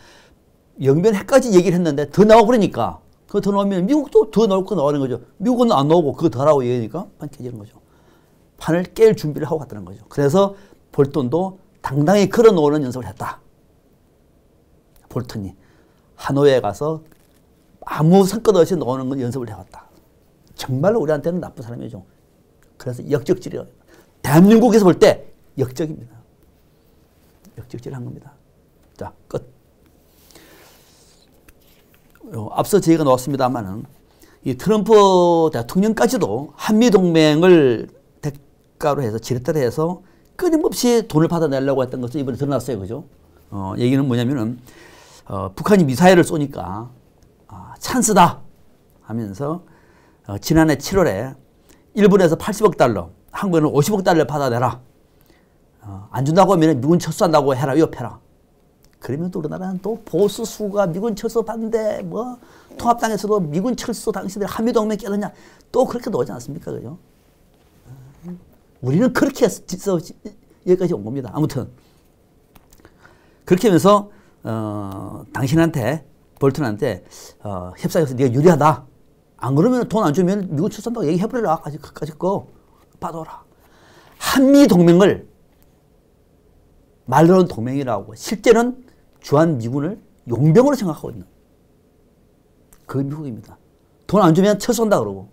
영변 핵까지 얘기를 했는데 더 나와버리니까 그거 더 나오면 미국도 더 나올 거 나오는 거죠. 미국은 안 나오고 그거 더 하라고 얘기하니까 판 깨지는 거죠. 판을 깰 준비를 하고 갔다는 거죠. 그래서 볼턴도 당당히 걸어놓는 연습을 했다. 볼턴이 하노이에 가서 아무 성과 없이 나오는 건 연습을 해왔다. 정말로 우리한테는 나쁜 사람이죠. 그래서 역적질이라고 합니다. 대한민국에서 볼 때 역적입니다. 역적질을 한 겁니다. 자, 끝. 앞서 저희가 나왔습니다만은 이 트럼프 대통령까지도 한미동맹을 대가로 해서 지렛대로 해서 끊임없이 돈을 받아내려고 했던 것은 이번에 드러났어요. 그죠? 얘기는 뭐냐면은 북한이 미사일을 쏘니까 찬스다 하면서 지난해 7월에 일본에서 80억 달러, 한국에는 50억 달러를 받아내라. 안 준다고 하면 미군 철수한다고 해라, 위협해라. 그러면 또 우리나라는 또 보수 수가 미군 철수 반대, 뭐 통합당에서도 미군 철수 당신들 한미동맹 깨느냐 또 그렇게 나오지 않습니까? 그죠? 우리는 그렇게 해서 여기까지 온 겁니다. 아무튼 그렇게 하면서 당신한테 볼턴한테 협상에서 네가 유리하다. 안 그러면 돈 안 주면 미국 출산다고 얘기해버려라. 까짓 거 받아라. 한미동맹을 말로는 동맹이라고 실제는 주한미군을 용병으로 생각하고 있는 그 미국입니다. 돈 안 주면 철수한다 그러고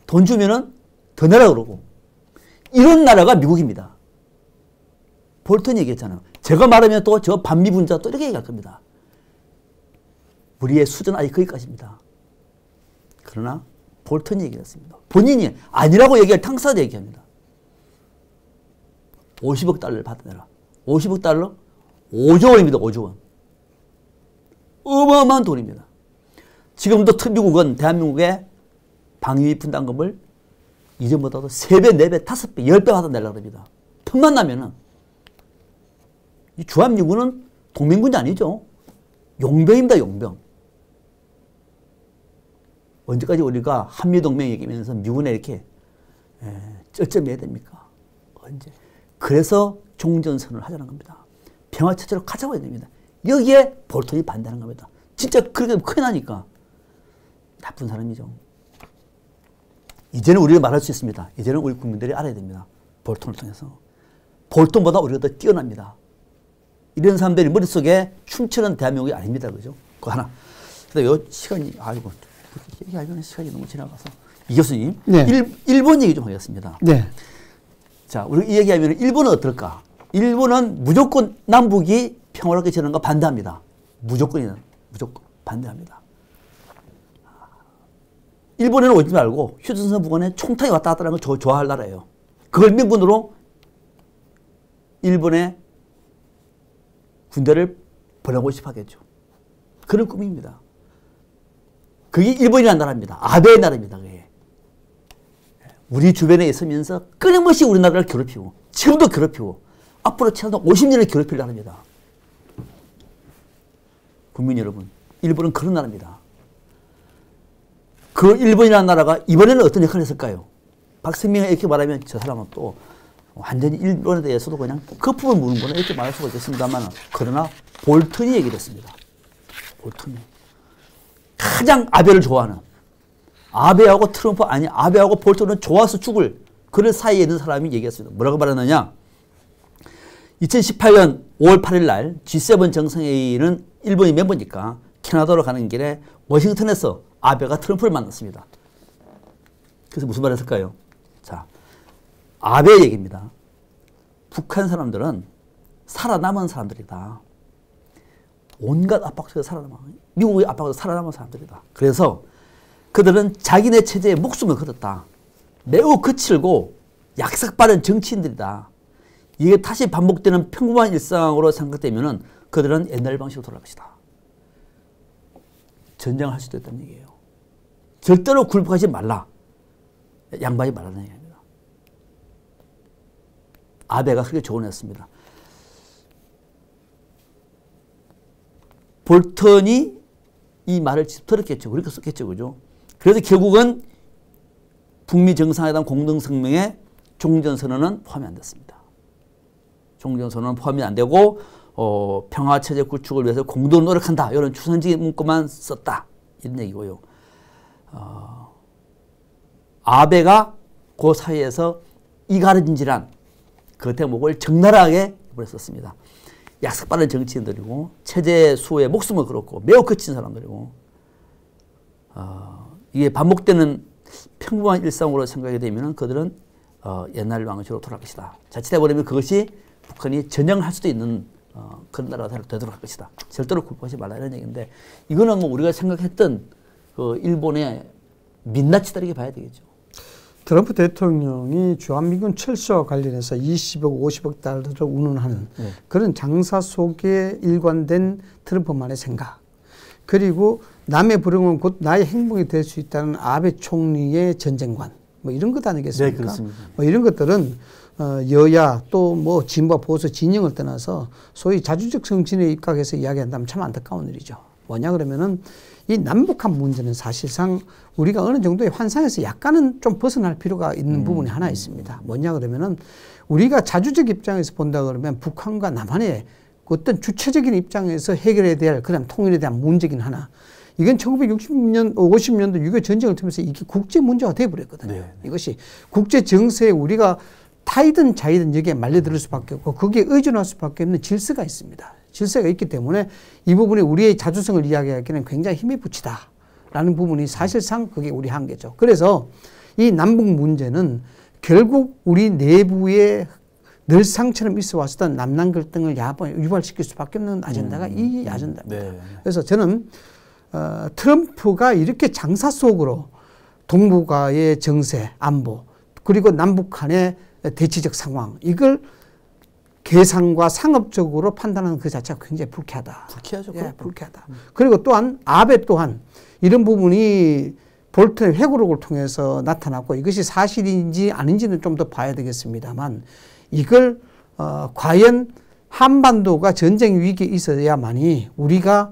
돈 주면은 더 내라 그러고 이런 나라가 미국입니다. 볼턴이 얘기했잖아요. 제가 말하면 또 저 반미분자 또 이렇게 얘기할 겁니다. 우리의 수준 아직 거기까지입니다. 그러나 볼턴이 얘기했습니다. 본인이 아니라고 얘기할 당사자 얘기합니다. 50억 달러를 받아내라. 50억 달러? 5조 원입니다. 5조 원. 어마어마한 돈입니다. 지금도 미국은 대한민국의 방위 분담금을 이전보다도 3배, 4배, 5배, 10배 받아내려고 합니다. 틈만 나면은 이 주한미군은 동맹군이 아니죠. 용병입니다. 용병. 언제까지 우리가 한미동맹 얘기하면서 미군에 이렇게 쩌쩌매야 됩니까? 언제? 그래서 종전선언을 하자는 겁니다. 평화체제로 가자고 해야 됩니다. 여기에 볼턴이 반대하는 겁니다. 진짜 그렇게 큰일 나니까 나쁜 사람이죠. 이제는 우리가 말할 수 있습니다. 이제는 우리 국민들이 알아야 됩니다. 볼턴을 통해서. 볼턴보다 우리가 더 뛰어납니다. 이런 사람들이 머릿속에 춤추는 대한민국이 아닙니다. 그죠? 그거 하나. 근데 요 시간이, 아이고, 얘기하면 시간이 너무 지나가서. 이 교수님, 네. 일본 얘기 좀 하겠습니다. 네. 자, 우리 이 얘기하면 일본은 어떨까? 일본은 무조건 남북이 평화롭게 지내는 거 반대합니다. 무조건 반대합니다. 일본에는 오지 말고 휴전선 부근에 총탄이 왔다 갔다 하는 걸 좋아할 나라예요. 그걸 명분으로 일본의 군대를 보내고 싶어 하겠죠. 그런 꿈입니다. 그게 일본이라는 나라입니다. 아베의 나라입니다. 그게. 우리 주변에 있으면서 끊임없이 우리나라를 괴롭히고 지금도 괴롭히고 앞으로 최소 50년을 괴롭힐 나라입니다. 국민 여러분, 일본은 그런 나라입니다. 그 일본이라는 나라가 이번에는 어떤 역할을 했을까요? 박선명이 이렇게 말하면 저 사람은 또 완전히 일본에 대해서도 그냥 거품을 무는구나 이렇게 말할 수가 있겠습니다만 그러나 볼턴이 얘기를 했습니다. 볼턴이. 가장 아베를 좋아하는 아베하고 트럼프 아니 아베하고 볼턴은 좋아서 죽을 그런 사이에 있는 사람이 얘기했습니다. 뭐라고 말했느냐? 2018년 5월 8일 날 G7 정상회의는 일본이 멤버니까 캐나다로 가는 길에 워싱턴에서 아베가 트럼프를 만났습니다. 그래서 무슨 말을 했을까요? 자, 아베 얘기입니다. 북한 사람들은 살아남은 사람들이다. 온갖 압박 속에서 살아남아. 미국의 압박 속에서 살아남은 사람들이다. 그래서 그들은 자기네 체제에 목숨을 걸었다. 매우 거칠고 약삭빠른 정치인들이다. 이게 다시 반복되는 평범한 일상으로 생각되면은 그들은 옛날 방식으로 돌아갈 것이다. 전쟁을 할 수도 있다는 얘기예요. 절대로 굴복하지 말라. 양보하지 말라는 얘기입니다. 아베가 그렇게 조언했습니다. 볼턴이 이 말을 들었겠죠. 그렇게 썼겠죠. 그죠? 그래서 결국은 북미 정상회담 공동성명에 종전선언은 포함이 안 됐습니다. 종전선언은 포함이 안 되고 평화체제 구축을 위해서 공동 노력한다. 이런 추상적인 문구만 썼다. 이런 얘기고요. 아베가 그 사이에서 이가르진지란 그 대목을 적나라하게 보냈었습니다. 약삭빠른 정치인들이고 체제 수호에 목숨을 걸었고 매우 거친 사람들이고 이게 반복되는 평범한 일상으로 생각이 되면 그들은 옛날 방식으로 돌아갈 것이다. 자칫해버리면 그것이 북한이 전쟁을 할 수도 있는 그런 나라가 되도록 할 것이다. 절대로 굴복하지 말라 이런 얘기인데 이거는 뭐 우리가 생각했던 그 일본의 민낯이다 이렇게 봐야 되겠죠. 트럼프 대통령이 주한미군 철수와 관련해서 20억, 50억 달러를 운운하는 그런 장사 속에 일관된 트럼프만의 생각. 그리고 남의 불행은 곧 나의 행복이 될 수 있다는 아베 총리의 전쟁관. 뭐 이런 것 아니겠습니까? 네, 그렇습니다. 뭐 이런 것들은 여야 또 뭐 진보 보수 진영을 떠나서 소위 자주적 정신에 입각해서 이야기한다면 참 안타까운 일이죠. 뭐냐 그러면은 이 남북한 문제는 사실상 우리가 어느 정도의 환상에서 약간은 좀 벗어날 필요가 있는 부분이 하나 있습니다. 뭐냐 그러면은 우리가 자주적 입장에서 본다 그러면 북한과 남한의 어떤 주체적인 입장에서 해결해야 될 그런 통일에 대한 문제긴 하나 이건 1960년, 50년도 6.25 전쟁을 통해서 이게 국제 문제가 되어버렸거든요. 네. 이것이 국제 정세에 우리가 타이든 자이든 여기에 말려들 수밖에 없고 거기에 의존할 수밖에 없는 질서가 있습니다. 질서가 있기 때문에 이 부분에 우리의 자주성을 이야기하기에는 굉장히 힘이 붙이다라는 부분이 사실상 그게 우리 한계죠. 그래서 이 남북 문제는 결국 우리 내부에 늘상처럼 있어 왔었던 남남 갈등을 유발시킬 수밖에 없는 아젠다가 이 아젠다입니다. 네. 그래서 저는 트럼프가 이렇게 장사 속으로 동북아의 정세, 안보 그리고 남북한의 대치적 상황 이걸 계산과 상업적으로 판단하는 그 자체가 굉장히 불쾌하다. 불쾌하죠. 예, 불쾌하다. 그리고 또한 아베 또한 이런 부분이 볼턴의 회고록을 통해서 나타났고 이것이 사실인지 아닌지는 좀 더 봐야 되겠습니다만 이걸 과연 한반도가 전쟁 위기에 있어야만이 우리가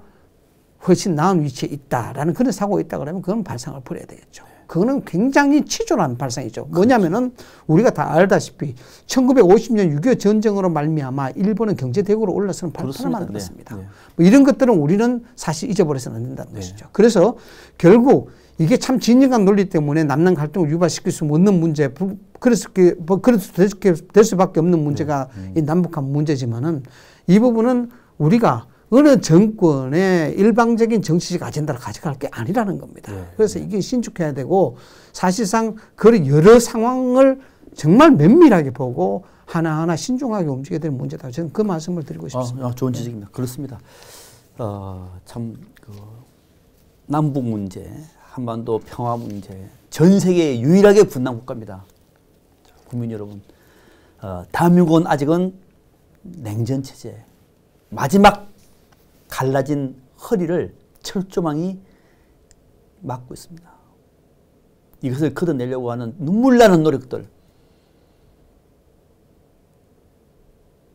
훨씬 나은 위치에 있다라는 그런 사고가 있다 그러면 그건 발상을 버려야 되겠죠. 그거는 굉장히 치졸한 발상이죠. 뭐냐면은 우리가 다 알다시피 1950년 6.25 전쟁으로 말미암아 일본은 경제대국으로 올라서는 발판을 만들었습니다. 네. 뭐 이런 것들은 우리는 사실 잊어버려서는 안 된다는 것이죠. 그래서 결국 이게 참 진영한 논리 때문에 남남 갈등을 유발시킬 수 없는 문제, 그래서 될 수밖에 없는 문제가 이 남북한 문제지만은 이 부분은 우리가 어느 정권의 일방적인 정치적 아젠다를 가져갈 게 아니라는 겁니다. 그래서 이게 신축해야 되고 사실상 그런 여러 상황을 정말 면밀하게 보고 하나하나 신중하게 움직여야 될 문제다. 저는 그 말씀을 드리고 싶습니다. 좋은 지적입니다. 그렇습니다. 참 남북 문제, 한반도 평화 문제, 전 세계에 유일하게 분단 국가입니다. 국민 여러분, 대한민국은 아직은 냉전 체제, 마지막 갈라진 허리를 철조망이 막고 있습니다. 이것을 걷어내려고 하는 눈물 나는 노력들.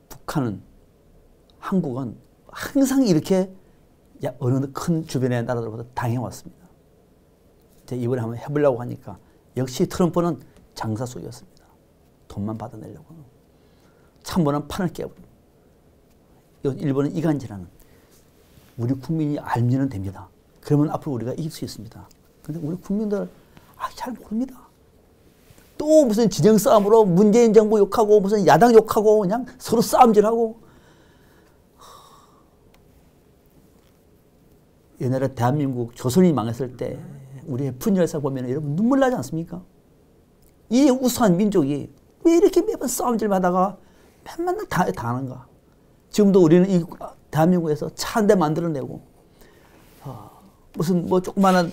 북한은, 한국은 항상 이렇게 어느 큰 주변의 나라들보다 당해왔습니다. 이번에 한번 해보려고 하니까 역시 트럼프는 장사 속이었습니다. 돈만 받아내려고. 참모는 판을 깨버립니다. 일본은 이간질하는. 우리 국민이 알면 됩니다. 그러면 앞으로 우리가 이길 수 있습니다. 근데 우리 국민들 잘 모릅니다. 또 무슨 진영 싸움으로 문재인 정부 욕하고 무슨 야당 욕하고 그냥 서로 싸움질하고. 옛날에 대한민국 조선이 망했을 때 우리의 분열사 보면 여러분 눈물 나지 않습니까? 이 우수한 민족이 왜 이렇게 매번 싸움질하다가 맨날 당하는가? 지금도 우리는 이 대한민국에서 차 한 대 만들어내고 무슨 뭐 조그마한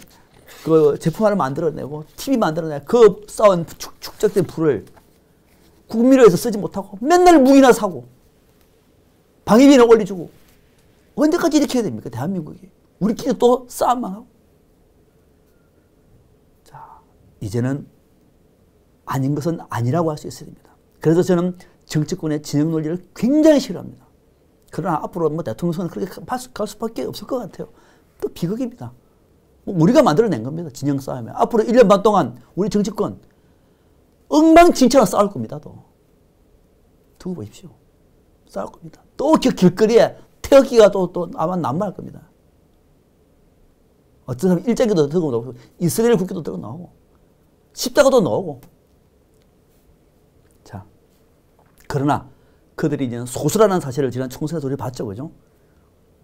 그 제품 하나 만들어내고 TV 만들어내고 그 쌓은 축적된 불을 국민을 위해서 쓰지 못하고 맨날 무기나 사고 방위비나 올려주고 언제까지 이렇게 해야 됩니까? 대한민국이. 우리끼리 또 싸움만 하고. 자, 이제는 아닌 것은 아니라고 할 수 있어야 됩니다. 그래서 저는 정치권의 진영 논리를 굉장히 싫어합니다. 그러나 앞으로 뭐 대통령 선거는 그렇게 갈 수밖에 없을 것 같아요. 또 비극입니다. 뭐 우리가 만들어낸 겁니다. 진영 싸움에. 앞으로 1년 반 동안 우리 정치권 엉망진창으로 싸울 겁니다. 두고 보십시오. 싸울 겁니다. 또 길거리에 태극기가 또 아마 난무할 겁니다. 어떤 사람은 일장기도 들고 나오고 이스라엘 국기도 들고 나오고 십자가도 나오고. 자, 그러나 그들이 이제는 소수라는 사실을 지난 총선에서 우리 봤죠. 그죠?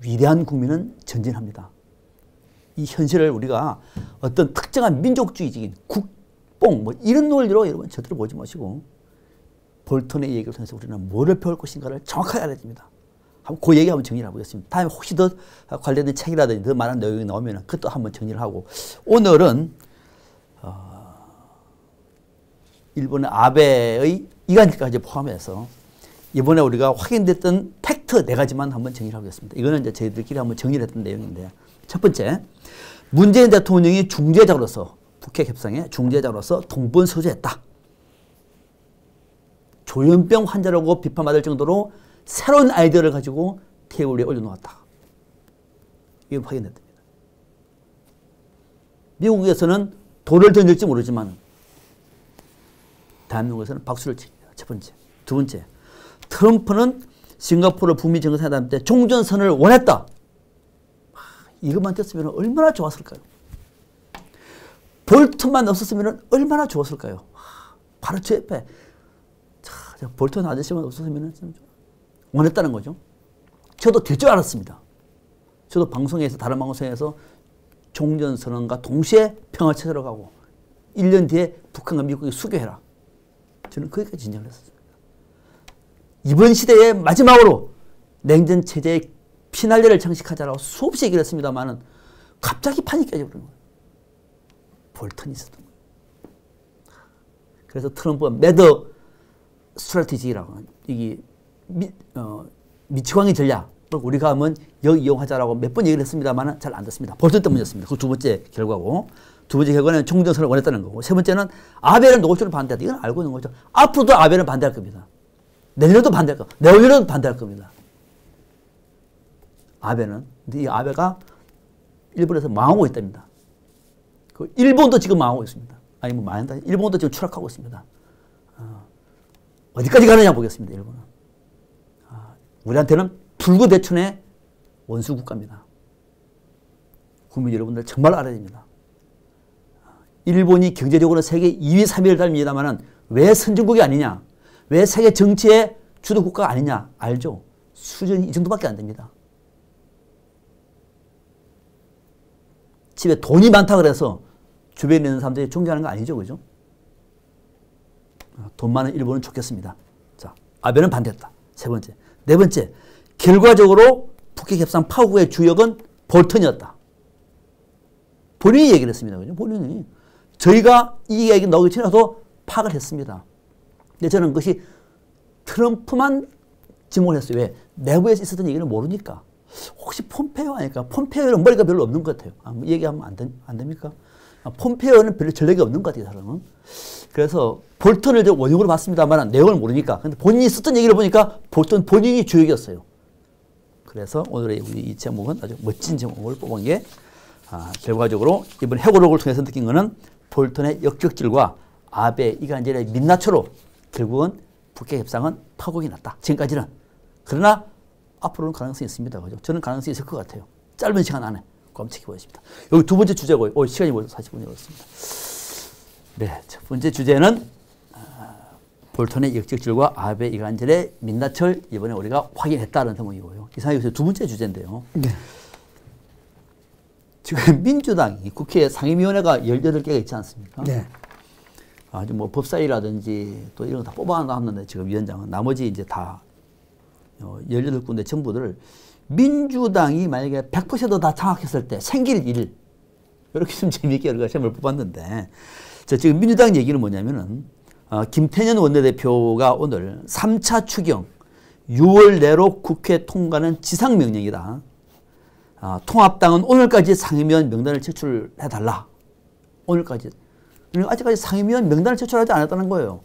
위대한 국민은 전진합니다. 이 현실을 우리가 어떤 특정한 민족주의적인 국뽕 뭐 이런 논리로 여러분 절대로 보지 마시고 볼턴의 얘기를 통해서 우리는 뭐를 배울 것인가를 정확하게 알아야 됩니다. 그 얘기 한번 정리를 해보겠습니다. 다음에 혹시 더 관련된 책이라든지 더 많은 내용이 나오면 그것도 한번 정리를 하고 오늘은 일본의 아베의 이간질까지 포함해서 이번에 우리가 확인됐던 팩트 4가지만 한번 정리를 하겠습니다. 이거는 이제 저희들끼리 한번 정리를 했던 내용인데 첫 번째, 문재인 대통령이 중재자로서 북핵 협상의 중재자로서 동분서주했다. 조현병 환자라고 비판받을 정도로 새로운 아이디어를 가지고 테이블 위에 올려놓았다. 이걸 확인했답니다. 미국에서는 돌을 던질지 모르지만 대한민국에서는 박수를 칩니다. 첫 번째. 두 번째, 트럼프는 싱가포르 북미 정상회담 때 종전선을 원했다. 이것만 됐으면 얼마나 좋았을까요? 볼턴만 없었으면 얼마나 좋았을까요? 바로 제 옆에 볼턴 아저씨만 없었으면 원했다는 거죠. 저도 될 줄 알았습니다. 저도 방송에서 다른 방송에서 종전선언과 동시에 평화 체제로 가고 1년 뒤에 북한과 미국이 수교해라. 저는 거기까지 진정을 했었습니다. 이번 시대의 마지막으로 냉전 체제의 피날레를 장식하자라고 수없이 얘기를 했습니다만은 갑자기 판이 깨져버린 거예요. 볼턴이 있었던 거예요. 그래서 트럼프가 매더 스트래티지라고 이게 미치광이 전략을 우리가 하면 이용하자라고 몇 번 얘기를 했습니다만은 잘 안 됐습니다. 볼턴 때문이었습니다. 그 두 번째 결과고. 두 번째 결과는 종전선을 원했다는 거고. 세 번째는 아베는 노골적으로 반대한다. 이건 알고 있는 거죠. 앞으로도 아베는 반대할 겁니다. 내년에도 반대할 겁니다. 내후년에도 반대할 겁니다. 아베는. 근데 이 아베가 일본에서 망하고 있답니다. 그 일본도 지금 망하고 있습니다. 아니 뭐 망한다. 일본도 지금 추락하고 있습니다. 어디까지 가느냐 보겠습니다. 일본은. 우리한테는 불구대천의 원수 국가입니다. 국민 여러분들 정말 알아야 됩니다. 일본이 경제적으로 세계 2위, 3위를 달립니다만은 왜 선진국이 아니냐? 왜 세계 정치의 주도 국가가 아니냐? 알죠? 수준이 이 정도밖에 안 됩니다. 집에 돈이 많다 그래서 주변에 있는 사람들이 존경하는 거 아니죠, 그죠? 돈 많은 일본은 좋겠습니다. 자, 아베는 반대했다. 세 번째. 네 번째, 결과적으로 북핵 협상 파국의 주역은 볼턴이었다. 본인이 얘기를 했습니다. 그죠? 본인이. 저희가 이 얘기 나오기 전에도 파악을 했습니다. 근데 저는 그것이 트럼프만 지목을 했어요. 왜? 내부에서 있었던 얘기는 모르니까. 혹시 폼페이오 아닐까? 폼페이오는 머리가 별로 없는 것 같아요. 얘기하면 안 됩니까? 폼페이오는 별로 전력이 없는 것 같아요, 사람은. 그래서 볼턴을 원흉으로 봤습니다만 내용을 모르니까. 근데 본인이 썼던 얘기를 보니까 볼턴 본인이 주역이었어요. 그래서 오늘의 우리 이 제목은 아주 멋진 제목을 뽑은 게 결과적으로 이번 해고록을 통해서 느낀 거는 볼턴의 역적질과 아베 이간질의 민낯으로 결국은 북핵 협상은 파국이 났다. 지금까지는. 그러나 앞으로는 가능성이 있습니다. 그죠? 저는 가능성이 있을 것 같아요. 짧은 시간 안에. 그럼 지켜보겠습니다. 여기 두 번째 주제고, 시간이 벌써 40분이 걸렸습니다. 네, 첫 번째 주제는 볼턴의 역적질과 아베 이간질의 민낯을 이번에 우리가 확인했다는 대목이고요. 이상하게 두 번째 주제인데요. 네. 지금 민주당이 국회 상임위원회가 18개가 있지 않습니까? 네. 아주 뭐 법사위라든지 또 이런 거 다 뽑아놨는데 지금 위원장은 나머지 이제 다 18군데 전부들 민주당이 만약에 100% 다 장악했을 때 생길 일 이렇게 좀 재미있게 우리가 시험을 뽑았는데 저 지금 민주당 얘기는 뭐냐면은 김태년 원내대표가 오늘 3차 추경 6월 내로 국회 통과는 지상명령이다. 통합당은 오늘까지 상임위원 명단을 제출해달라. 오늘까지. 그러니까 아직까지 상임위원 명단을 제출하지 않았다는 거예요.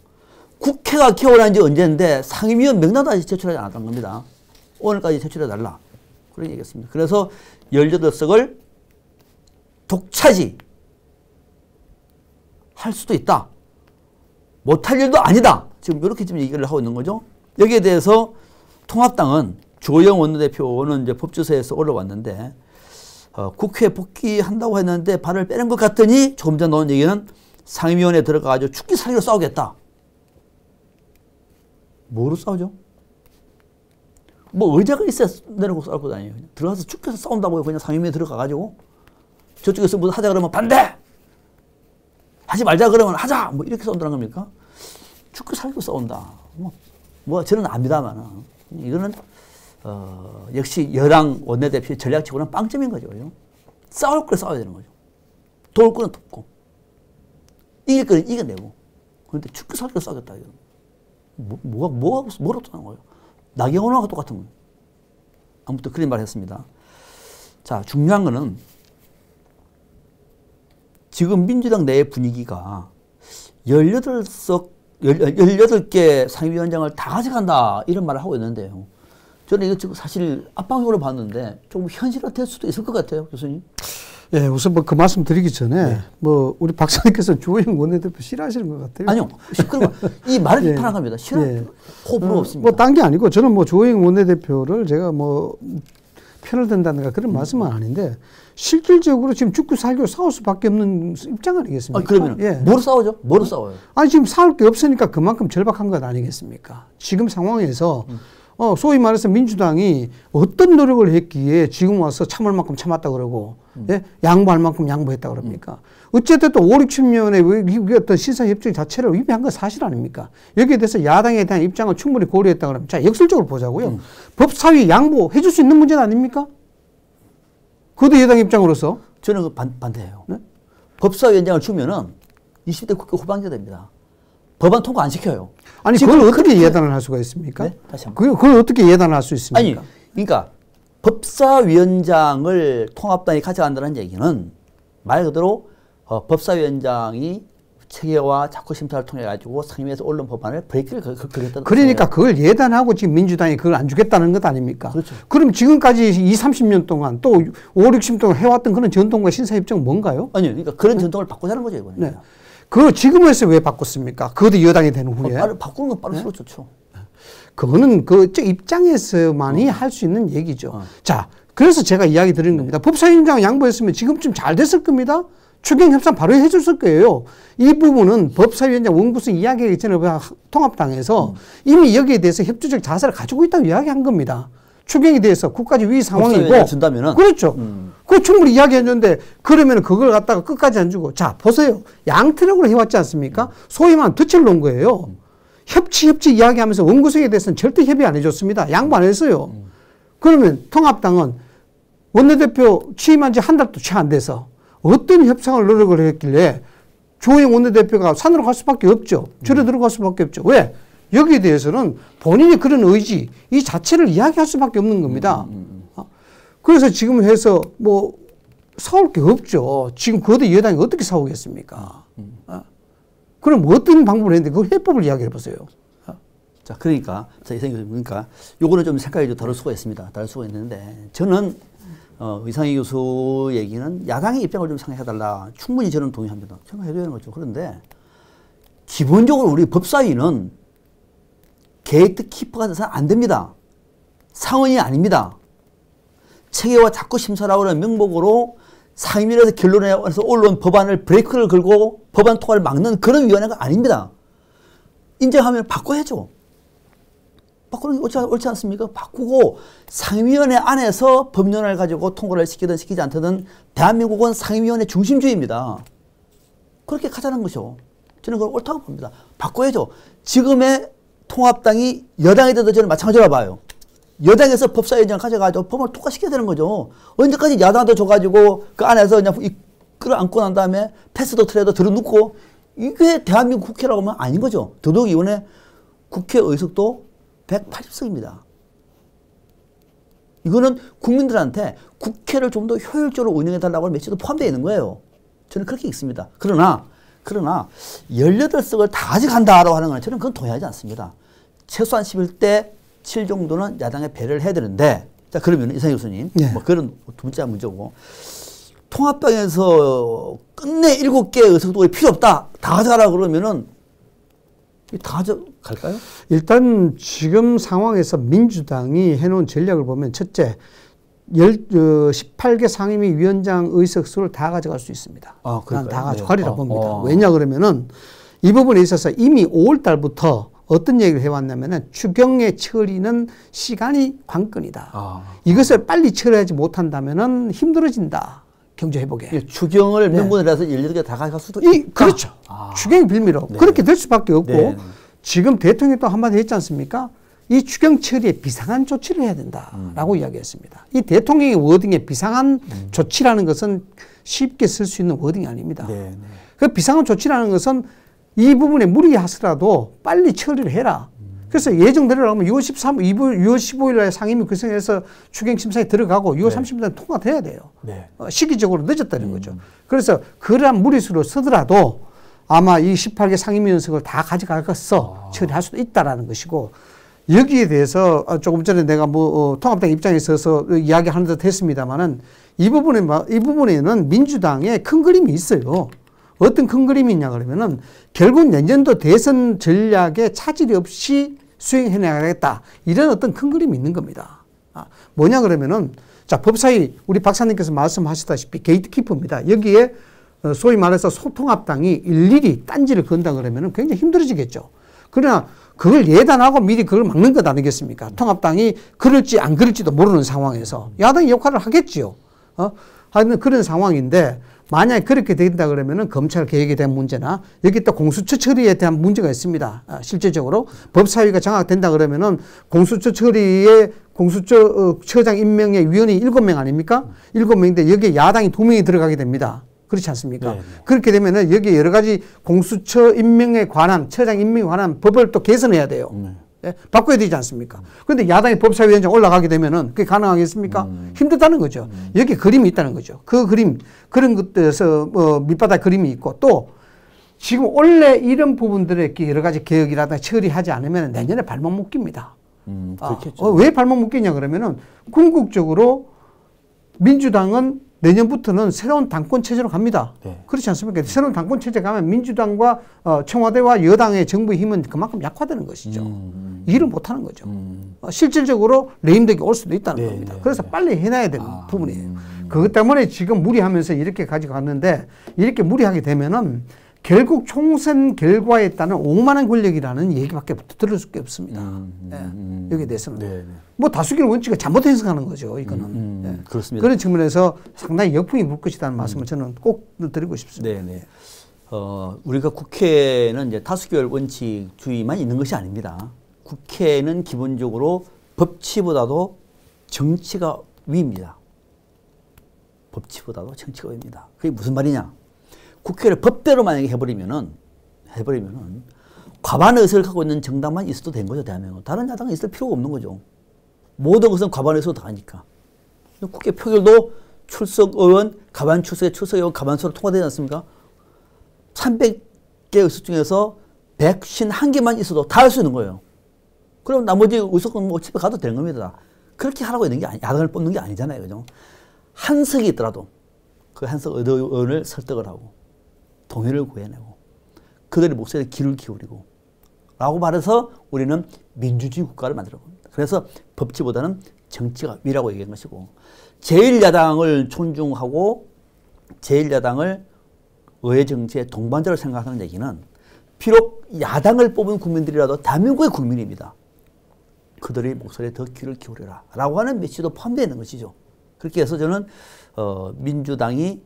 국회가 개원한 지 언제인데 상임위원 명단도 아직 제출하지 않았다는 겁니다. 오늘까지 제출해달라. 그런 얘기였습니다. 그래서 18석을 독차지 할 수도 있다. 못할 일도 아니다. 지금 이렇게 지금 얘기를 하고 있는 거죠. 여기에 대해서 통합당은 주호영 원내대표는 이제 법조사에서 올라왔는데 국회에 복귀한다고 했는데 발을 빼는 것 같더니 조금 전 나온 얘기는 상임위원회에 들어가가지고 죽기 살기로 싸우겠다. 뭐로 싸우죠? 뭐 의자가 있어야 내놓고 싸울 것 아니에요. 들어가서 죽겠어 싸운다고요. 그냥 상임위에 들어가가지고 저쪽에서 뭐 하자 그러면 반대! 하지 말자 그러면 하자! 뭐 이렇게 싸운다는 겁니까? 죽고 살고 싸운다. 뭐 저는 압니다만 이거는 역시 여당 원내대표의 전략적으로는 빵점인 거죠. 싸울 걸 싸워야 되는 거죠. 도울 거는 돕고 이길 거는 이겨내고. 그런데 죽고 살고 싸우겠다. 뭐라고 떠난 거예요? 나경원하고 똑같은 거예요. 아무튼 그런 말을 했습니다. 자, 중요한 거는 지금 민주당 내의 분위기가 18개 상임위원장을 다 가져간다 이런 말을 하고 있는데요. 저는 이거 지금 사실 앞방향으로 봤는데 조금 현실화될 수도 있을 것 같아요, 교수님. 예, 우선 뭐 그 말씀 드리기 전에 뭐 우리 박사님께서 주호영 원내대표 싫어하시는 것 같아요. 아니요, 이 말을 비판한 겁니다. 호불호 없습니다. 뭐 딴 게 아니고 저는 뭐 주호영 원내대표를 제가 뭐 편을 든다든가 그런 말씀은 아닌데 실질적으로 지금 죽고 살기로 싸울 수밖에 없는 입장 아니겠습니까? 그러면 뭐로 싸우죠? 뭐로 싸워요? 아니 지금 싸울 게 없으니까 그만큼 절박한 것 아니겠습니까? 지금 상황에서 소위 말해서 민주당이 어떤 노력을 했기에 지금 와서 참을 만큼 참았다 그러고 예? 양보할 만큼 양보했다 그럽니까? 어쨌든 또 5, 6, 7년에 어떤 신사협정 자체를 위배한 건 사실 아닙니까? 여기에 대해서 야당에 대한 입장을 충분히 고려했다 그러면 자 역설적으로 보자고요. 법사위 양보해 줄 수 있는 문제는 아닙니까? 그것도 여당 입장으로서 저는 반대해요. 네? 법사위원장을 주면은 20대 국회 후반기가 됩니다. 법안 통과 안 시켜요. 아니 그걸 어떻게 예단을 할 수가 있습니까? 네? 다시 한번. 그걸 어떻게 예단을 할 수 있습니까? 아니 그러니까 법사위원장을 통합당이 가져간다는 얘기는 말 그대로 법사위원장이 체계와 자꾸 심사를 통해 가지고 상임위에서 올라온 법안을 브레이크를 걸겠다. 그러니까 그걸 예단하고 지금 민주당이 그걸 안 주겠다는 것 아닙니까? 그렇죠. 그럼 지금까지 20, 30년 동안 또 5, 60년 동안 해왔던 그런 전통과 신사협정은 뭔가요? 아니요. 그러니까 그런 전통을 바꾸자는 거죠. 이거는. 네. 그걸 지금에서 왜 바꿨습니까? 그것도 여당이 되는 후에. 바꾸는 건 빠를수록 네? 좋죠. 그거는 그 입장에서만이 할 수 있는 얘기죠. 자, 그래서 제가 이야기 드리는 겁니다. 법사위원장 양보했으면 지금쯤 잘 됐을 겁니다. 추경 협상 바로 해줬을 거예요. 이 부분은 법사위원장 원구성 이야기하기 전에 통합당에서 이미 여기에 대해서 협조적 자세를 가지고 있다고 이야기한 겁니다. 추경에 대해서 국가적 위기 상황이고. 준다면은. 그렇죠. 그거 충분히 이야기했는데 그러면 그걸 갖다가 끝까지 안 주고. 자, 보세요. 양트랙으로 해왔지 않습니까? 소위 말하면 덫을 놓은 거예요. 협치 이야기하면서 원구성에 대해서는 절대 협의 안 해줬습니다. 양보 안 했어요. 그러면 통합당은 원내대표 취임한 지 한 달도 채 안 돼서 어떤 협상을 노력을 했길래 주호영 원내대표가 산으로 갈 수밖에 없죠. 절에 들어갈 수밖에 없죠. 왜? 여기에 대해서는 본인이 그런 의지 이 자체를 이야기할 수밖에 없는 겁니다. 그래서 지금 해서 뭐 싸울 게 없죠. 지금 거대 여당이 어떻게 싸우겠습니까? 그럼 어떤 방법을 했는데 그 해법을 이야기해 보세요. 자, 그러니까 요거는 좀 색깔이 좀 다를 수가 있습니다. 다를 수가 있는데 저는 이상희 교수 얘기는 야당의 입장을 좀 생각해달라. 충분히 저는 동의합니다. 생각해줘야 되는 거죠. 그런데 기본적으로 우리 법사위는 게이트키퍼가 돼서는 안 됩니다. 상원이 아닙니다. 체계와 자꾸 심사라고 하는 명목으로 상임위에서 결론에 와서 올라온 법안을 브레이크를 걸고 법안 통과를 막는 그런 위원회가 아닙니다. 인정하면 바꿔야죠. 바꾸는 게 옳지 않습니까? 바꾸고 상임위원회 안에서 법률을 가지고 통과를 시키든 시키지 않든 대한민국은 상임위원회 중심주의입니다. 그렇게 가자는 것이죠. 저는 그걸 옳다고 봅니다. 바꿔야죠. 지금의 통합당이 여당이 돼도 저는 마찬가지로 봐요. 여당에서 법사위원장 가져가지고 법을 통과시켜야 되는 거죠. 언제까지 야당한테 줘가지고 그 안에서 그냥 끌어안고 난 다음에 패스도 트레이도 들어놓고 이게 대한민국 국회라고 하면 아닌 거죠. 더더욱 이번에 국회 의석도 180석입니다. 이거는 국민들한테 국회를 좀 더 효율적으로 운영해달라고 하는 메시지도 포함되어 있는 거예요. 저는 그렇게 읽습니다. 그러나 18석을 다 가져간다라고 하는 건 저는 그건 동의하지 않습니다. 최소한 11대 7 정도는 야당에 배려를 해야 되는데, 자, 그러면 이상희 교수님, 네. 뭐 그런 두 번째 문제고, 통합당에서 끝내 7개 의석도 필요 없다. 다 가져가라 그러면은 다 가져갈까요? 일단 지금 상황에서 민주당이 해놓은 전략을 보면 첫째, 18개 상임위 위원장 의석 수를 다 가져갈 수 있습니다. 난 다 가져가리라 봅니다. 왜냐 그러면은 이 부분에 있어서 이미 5월 달부터 어떤 얘기를 해왔냐면은 추경의 처리는 시간이 관건이다. 이것을 빨리 처리하지 못한다면은 힘들어진다. 경제 회복에. 추경을 명분을 해서 18개 다 가져갈 수도 있다. 그렇죠. 추경이 빌미로. 네. 그렇게 될 수밖에 없고 네. 지금 대통령이 또 한마디 했지 않습니까? 이 추경 처리에 비상한 조치를 해야 된다라고 이야기했습니다. 이 대통령의 워딩에 비상한 조치라는 것은 쉽게 쓸 수 있는 워딩이 아닙니다. 네. 그 비상한 조치라는 것은 이 부분에 무리하더라도 빨리 처리를 해라. 그래서 예정대로라면 6월 15일에 상임위 구성해서 추경 심사에 들어가고 6월 30일에 통과돼야 돼요. 네. 시기적으로 늦었다는 거죠. 그래서 그러한 무리수로 서더라도 아마 이 18개 상임위 연석을 다 가져가서 처리할 수도 있다라는 것이고, 여기에 대해서 조금 전에 내가 통합당 입장에 있어서 이야기하는 듯 했습니다만은 이 부분에는 민주당의 큰 그림이 있어요. 어떤 큰 그림이 있냐 그러면은 결국 내년도 대선 전략에 차질이 없이 수행해 나가겠다. 이런 어떤 큰 그림이 있는 겁니다. 뭐냐 그러면은 자, 법사위 우리 박사님께서 말씀하셨다시피 게이트키퍼입니다. 여기에 소위 말해서 소통합당이 일일이 딴지를 건다 그러면은 굉장히 힘들어지겠죠. 그러나 그걸 예단하고 미리 그걸 막는 것 아니겠습니까? 통합당이 그럴지 안 그럴지도 모르는 상황에서 야당이 역할을 하겠지요. 하여튼 그런 상황인데, 만약에 그렇게 된다 그러면은 검찰 개혁에 대한 문제나 여기 또 공수처 처리에 대한 문제가 있습니다. 실제적으로 법사위가 장악된다 그러면은 공수처 처리에 공수처 처장 임명의 위원이 7명 아닙니까? 7명인데 여기에 야당이 2명이 들어가게 됩니다. 그렇지 않습니까? 네. 그렇게 되면은 여기에 여러 가지 공수처 임명에 관한, 처장 임명에 관한 법을 또 개선해야 돼요. 예? 바꿔야 되지 않습니까? 그런데 야당이 법사위원장 올라가게 되면은 그게 가능하겠습니까? 힘들다는 거죠. 여기 그림이 있다는 거죠. 그 그림, 그런 것들에서 밑바닥 그림이 있고, 또 지금 원래 이런 부분들에 여러 가지 개혁이라든가 처리하지 않으면 내년에 발목 묶입니다. 그렇겠죠. 왜 발목 묶이냐 그러면은 궁극적으로 민주당은 내년부터는 새로운 당권 체제로 갑니다. 네. 그렇지 않습니까? 새로운 당권 체제 가면 민주당과 청와대와 여당의 정부의 힘은 그만큼 약화되는 것이죠. 일을 못하는 거죠. 실질적으로 레임덕이 올 수도 있다는 겁니다. 그래서 빨리 해놔야 되는 부분이에요. 그것 때문에 지금 무리하면서 이렇게 가져갔는데, 이렇게 무리하게 되면은 결국 총선 결과에 따른 오만한 권력이라는 얘기밖에 들을 수가 없습니다. 여기에 대해서는. 뭐 다수결 원칙을 잘못 해석하는 거죠, 이거는. 그렇습니다. 그런 측면에서 상당히 역풍이 불 것이라는 말씀을 저는 꼭 드리고 싶습니다. 네네. 우리가 국회는 이제 다수결 원칙주의만 있는 것이 아닙니다. 국회는 기본적으로 법치보다도 정치가 위입니다. 법치보다도 정치가 위입니다. 그게 무슨 말이냐? 국회를 법대로 만약에 해버리면은 과반 의석을 갖고 있는 정당만 있어도 된 거죠, 대한민국. 다른 야당은 있을 필요가 없는 거죠. 모든 것은 과반 의석으로 다 하니까. 국회 표결도 출석 의원, 과반 출석에 출석 의원 과반수로 통과되지 않습니까? 300개 의석 중에서 151개만 있어도 다 할 수 있는 거예요. 그럼 나머지 의석은 뭐 집에 가도 되는 겁니다. 그렇게 하라고 있는 게 야당을 뽑는 게 아니잖아요, 그죠? 한 석이 있더라도 그 한 석 의원을 설득을 하고 동의를 구해내고 그들의 목소리에 귀를 기울이고 라고 말해서 우리는 민주주의 국가를 만들어 봅니다. 그래서 법치보다는 정치가 위라고 얘기한 것이고, 제1야당을 존중하고 제1야당을 의회 정치의 동반자로 생각하는 얘기는 비록 야당을 뽑은 국민들이라도 대한민국의 국민입니다. 그들의 목소리에 더 귀를 기울여라 라고 하는 메시지도 포함되어 있는 것이죠. 그렇게 해서 저는 민주당이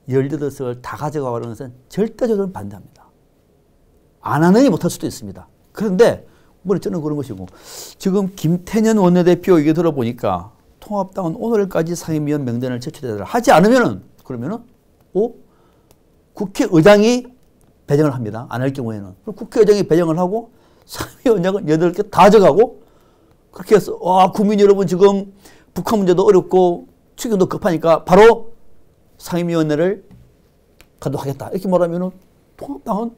18석을 다 가져가는 것은 절대적으로 반대합니다. 안 하느니 못할 수도 있습니다. 그런데 뭐 저는 그런 것이고, 지금 김태년 원내대표 얘기 들어보니까 통합당은 오늘까지 상임위원 명단을 제출해달라 하지 않으면은, 그러면은 국회의장이 배정을 합니다. 안 할 경우에는. 국회의장이 배정을 하고 상임위원장은 8개 다 져가고 그렇게 해서 와 국민 여러분 지금 북한 문제도 어렵고 추경도 급하니까 바로 상임위원회를 가도하겠다. 이렇게 말하면은 통합당은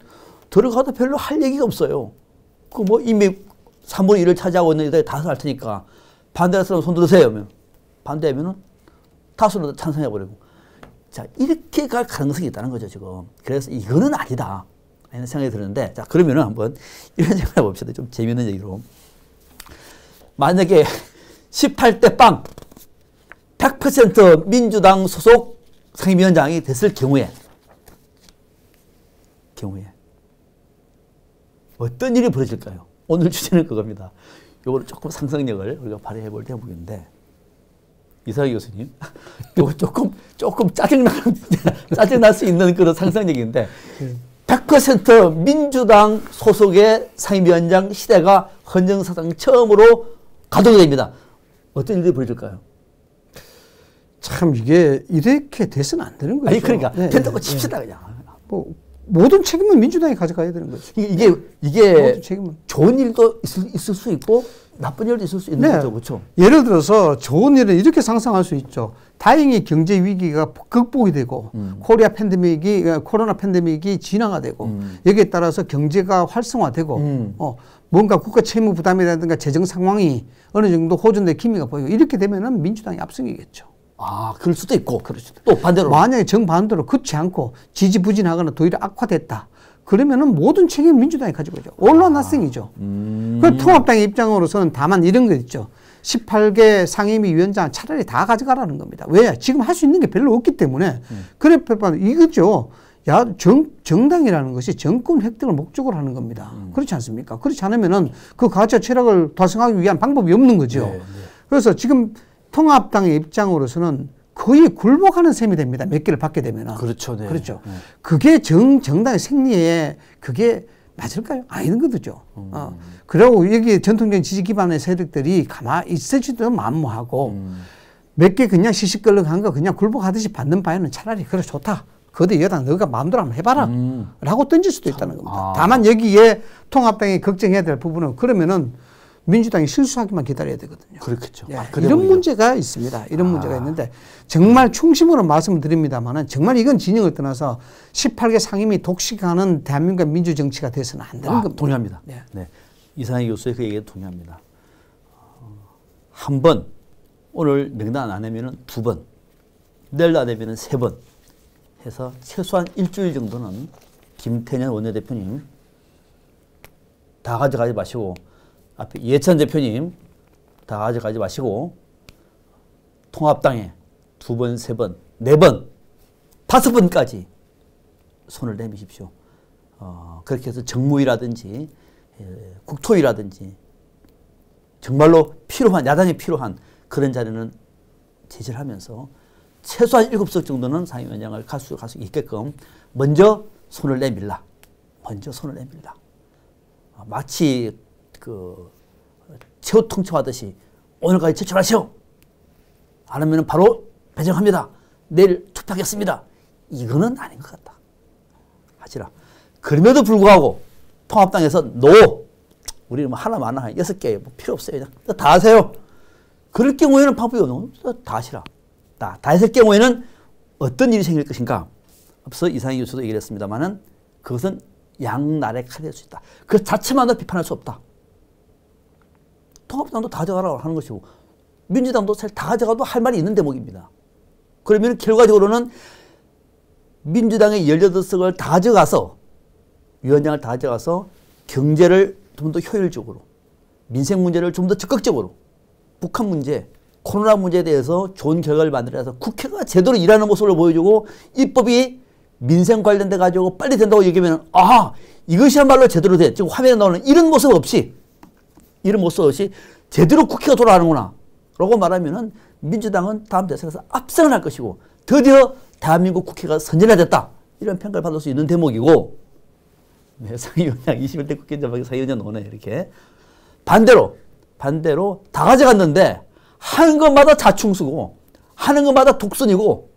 들어가도 별로 할 얘기가 없어요. 그 뭐 이미 3분의 1을 차지하고 있는데 다수 할 테니까 반대할 사람 손 들으세요. 반대하면은 다수로 찬성해버리고. 자, 이렇게 갈 가능성이 있다는 거죠, 지금. 그래서 이거는 아니다. 하는 생각이 드는데, 자, 그러면은 한번 이런 생각을 해봅시다. 좀 재미있는 얘기로. 만약에 18대 빵 100% 민주당 소속 상임위원장이 됐을 경우에 어떤 일이 벌어질까요? 오늘 주제는 그겁니다. 요거를 조금 상상력을 우리가 발휘해 볼 대목인데, 이상희 교수님, 이거 조금 짜증날 수 있는 그런 상상력인데, 100% 민주당 소속의 상임위원장 시대가 헌정사상 처음으로 가동이 됩니다. 어떤 일이 벌어질까요? 참 이게 이렇게 돼서는 안 되는 거죠. 아니 그러니까 된다고 칩시다 그냥. 뭐 모든 책임은 민주당이 가져가야 되는 거죠. 이게 좋은 일도 있을 수 있고 나쁜 일도 있을 수 있는 거죠, 그렇죠? 예를 들어서 좋은 일은 이렇게 상상할 수 있죠. 다행히 경제 위기가 극복이 되고 코로나 팬데믹이 진화가 되고 여기에 따라서 경제가 활성화되고 뭔가 국가 채무 부담이라든가 재정 상황이 어느 정도 호전될 기미가 보이고 이렇게 되면은 민주당이 압승이겠죠. 아, 그럴 수도 있고, 또 반대로. 만약에 정반대로 그렇지 않고 지지부진하거나 도리어 악화됐다. 그러면은 모든 책임은 민주당이 가지고 있죠. 언론 합승이죠. 그 통합당의 입장으로서는 다만 이런 거 있죠. 18개 상임위 위원장 차라리 다 가져가라는 겁니다. 왜? 지금 할 수 있는 게 별로 없기 때문에. 그래, 이거죠. 정당이라는 것이 정권 획득을 목적으로 하는 겁니다. 그렇지 않습니까? 그렇지 않으면은 그 가치 철학을 달성하기 위한 방법이 없는 거죠. 네. 그래서 지금 통합당의 입장으로서는 거의 굴복하는 셈이 됩니다. 몇 개를 받게 되면은. 그렇죠. 네. 그렇죠. 그게 정당의 승리에 그게 맞을까요? 아닌 거죠. 그리고 여기 전통적인 지지 기반의 세력들이 가만히 있을지도 만무하고 몇 개 그냥 시시껄렁한 거 그냥 굴복하듯이 받는 바에는 차라리 그래 좋다. 거대 여당 너가 마음대로 한번 해봐라. 라고 던질 수도 있다는 겁니다. 다만 여기에 통합당이 걱정해야 될 부분은 그러면은 민주당이 실수하기만 기다려야 되거든요. 그렇겠죠. 예, 이런 문제가 있습니다. 이런 문제가 있는데 정말 충심으로 말씀을 드립니다만은 정말 이건 진영을 떠나서 18개 상임위 독식하는 대한민국 민주정치가 돼서는 안 되는 겁니다. 동의합니다. 네. 네. 이상희 교수의 그 얘기에 동의합니다. 한 번, 오늘 명단 안 내면은 2번, 내일 안 내면은 3번 해서 최소한 일주일 정도는 김태년 원내대표님 다 가져가지 마시고 앞에 이해찬 대표님 다 가져가지 마시고 통합당에 2번, 3번, 4번, 5번까지 손을 내미십시오. 그렇게 해서 정무위라든지 국토위라든지 정말로 필요한, 야당이 필요한 그런 자리는 제시하면서 최소한 7석 정도는 상임위원장을 갈 수 있게끔 먼저 손을 내밀라. 마치 최후 통첩하듯이 오늘까지 제출하시오. 안 하면 바로 배정합니다. 내일 투표하겠습니다. 이거는 아닌 것 같다. 하지라. 그럼에도 불구하고 통합당에서 우리는 뭐 하나 많아 6개 뭐 필요 없어요. 그냥 다 하세요. 그럴 경우에는 방법이 없는 다 하시라. 다 했을 경우에는 어떤 일이 생길 것인가. 앞서 이상희 교수도 얘기를 했습니다만은 그것은 양날의 칼이 될 수 있다. 그 자체만으로 비판할 수 없다. 통합당도 다 가져가라고 하는 것이고 민주당도 사실 다 가져가도 할 말이 있는 대목입니다. 그러면 결과적으로는 민주당의 18석을 다 가져가서 위원장을 다 가져가서 경제를 좀 더 효율적으로 민생 문제를 좀 더 적극적으로 북한 문제, 코로나 문제에 대해서 좋은 결과를 만들어서 국회가 제대로 일하는 모습을 보여주고 입법이 민생 관련돼 가지고 빨리 된다고 얘기하면 이것이야말로 제대로 돼. 지금 화면에 나오는 이런 모습 없이 제대로 국회가 돌아가는구나 라고 말하면은 민주당은 다음 대선에서 압승을 할 것이고 드디어 대한민국 국회가 선진화됐다 이런 평가를 받을 수 있는 대목이고 상임위원장 21대 국회의장 상임위원장 오네 이렇게 반대로 다 가져갔는데 하는 것마다 자충수고 하는 것마다 독선이고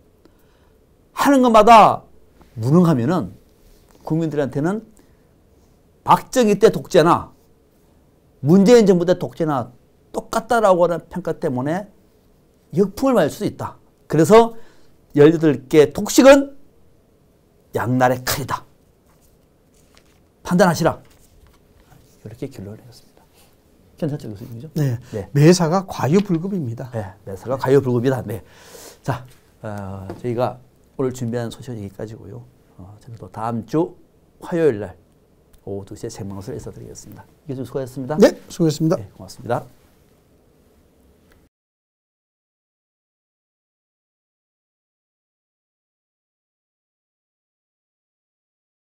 하는 것마다 무능하면은 국민들한테는 박정희 때 독재나 문재인 정부 때 독재나 똑같다라고 하는 평가 때문에 역풍을 맞을 수도 있다. 그래서 18개 독식은 양날의 칼이다. 판단하시라. 이렇게 결론을 내렸습니다. 괜찮죠, 교수님이죠? 네. 네. 매사가 과유불급입니다. 네. 매사가 과유불급이다. 네. 자, 저희가 오늘 준비한 소식은 여기까지고요. 저는 또 다음 주 화요일 날 오후 2시에 생방송을 인사드리겠습니다. 교수님 수고하셨습니다. 네, 수고했습니다. 네, 고맙습니다.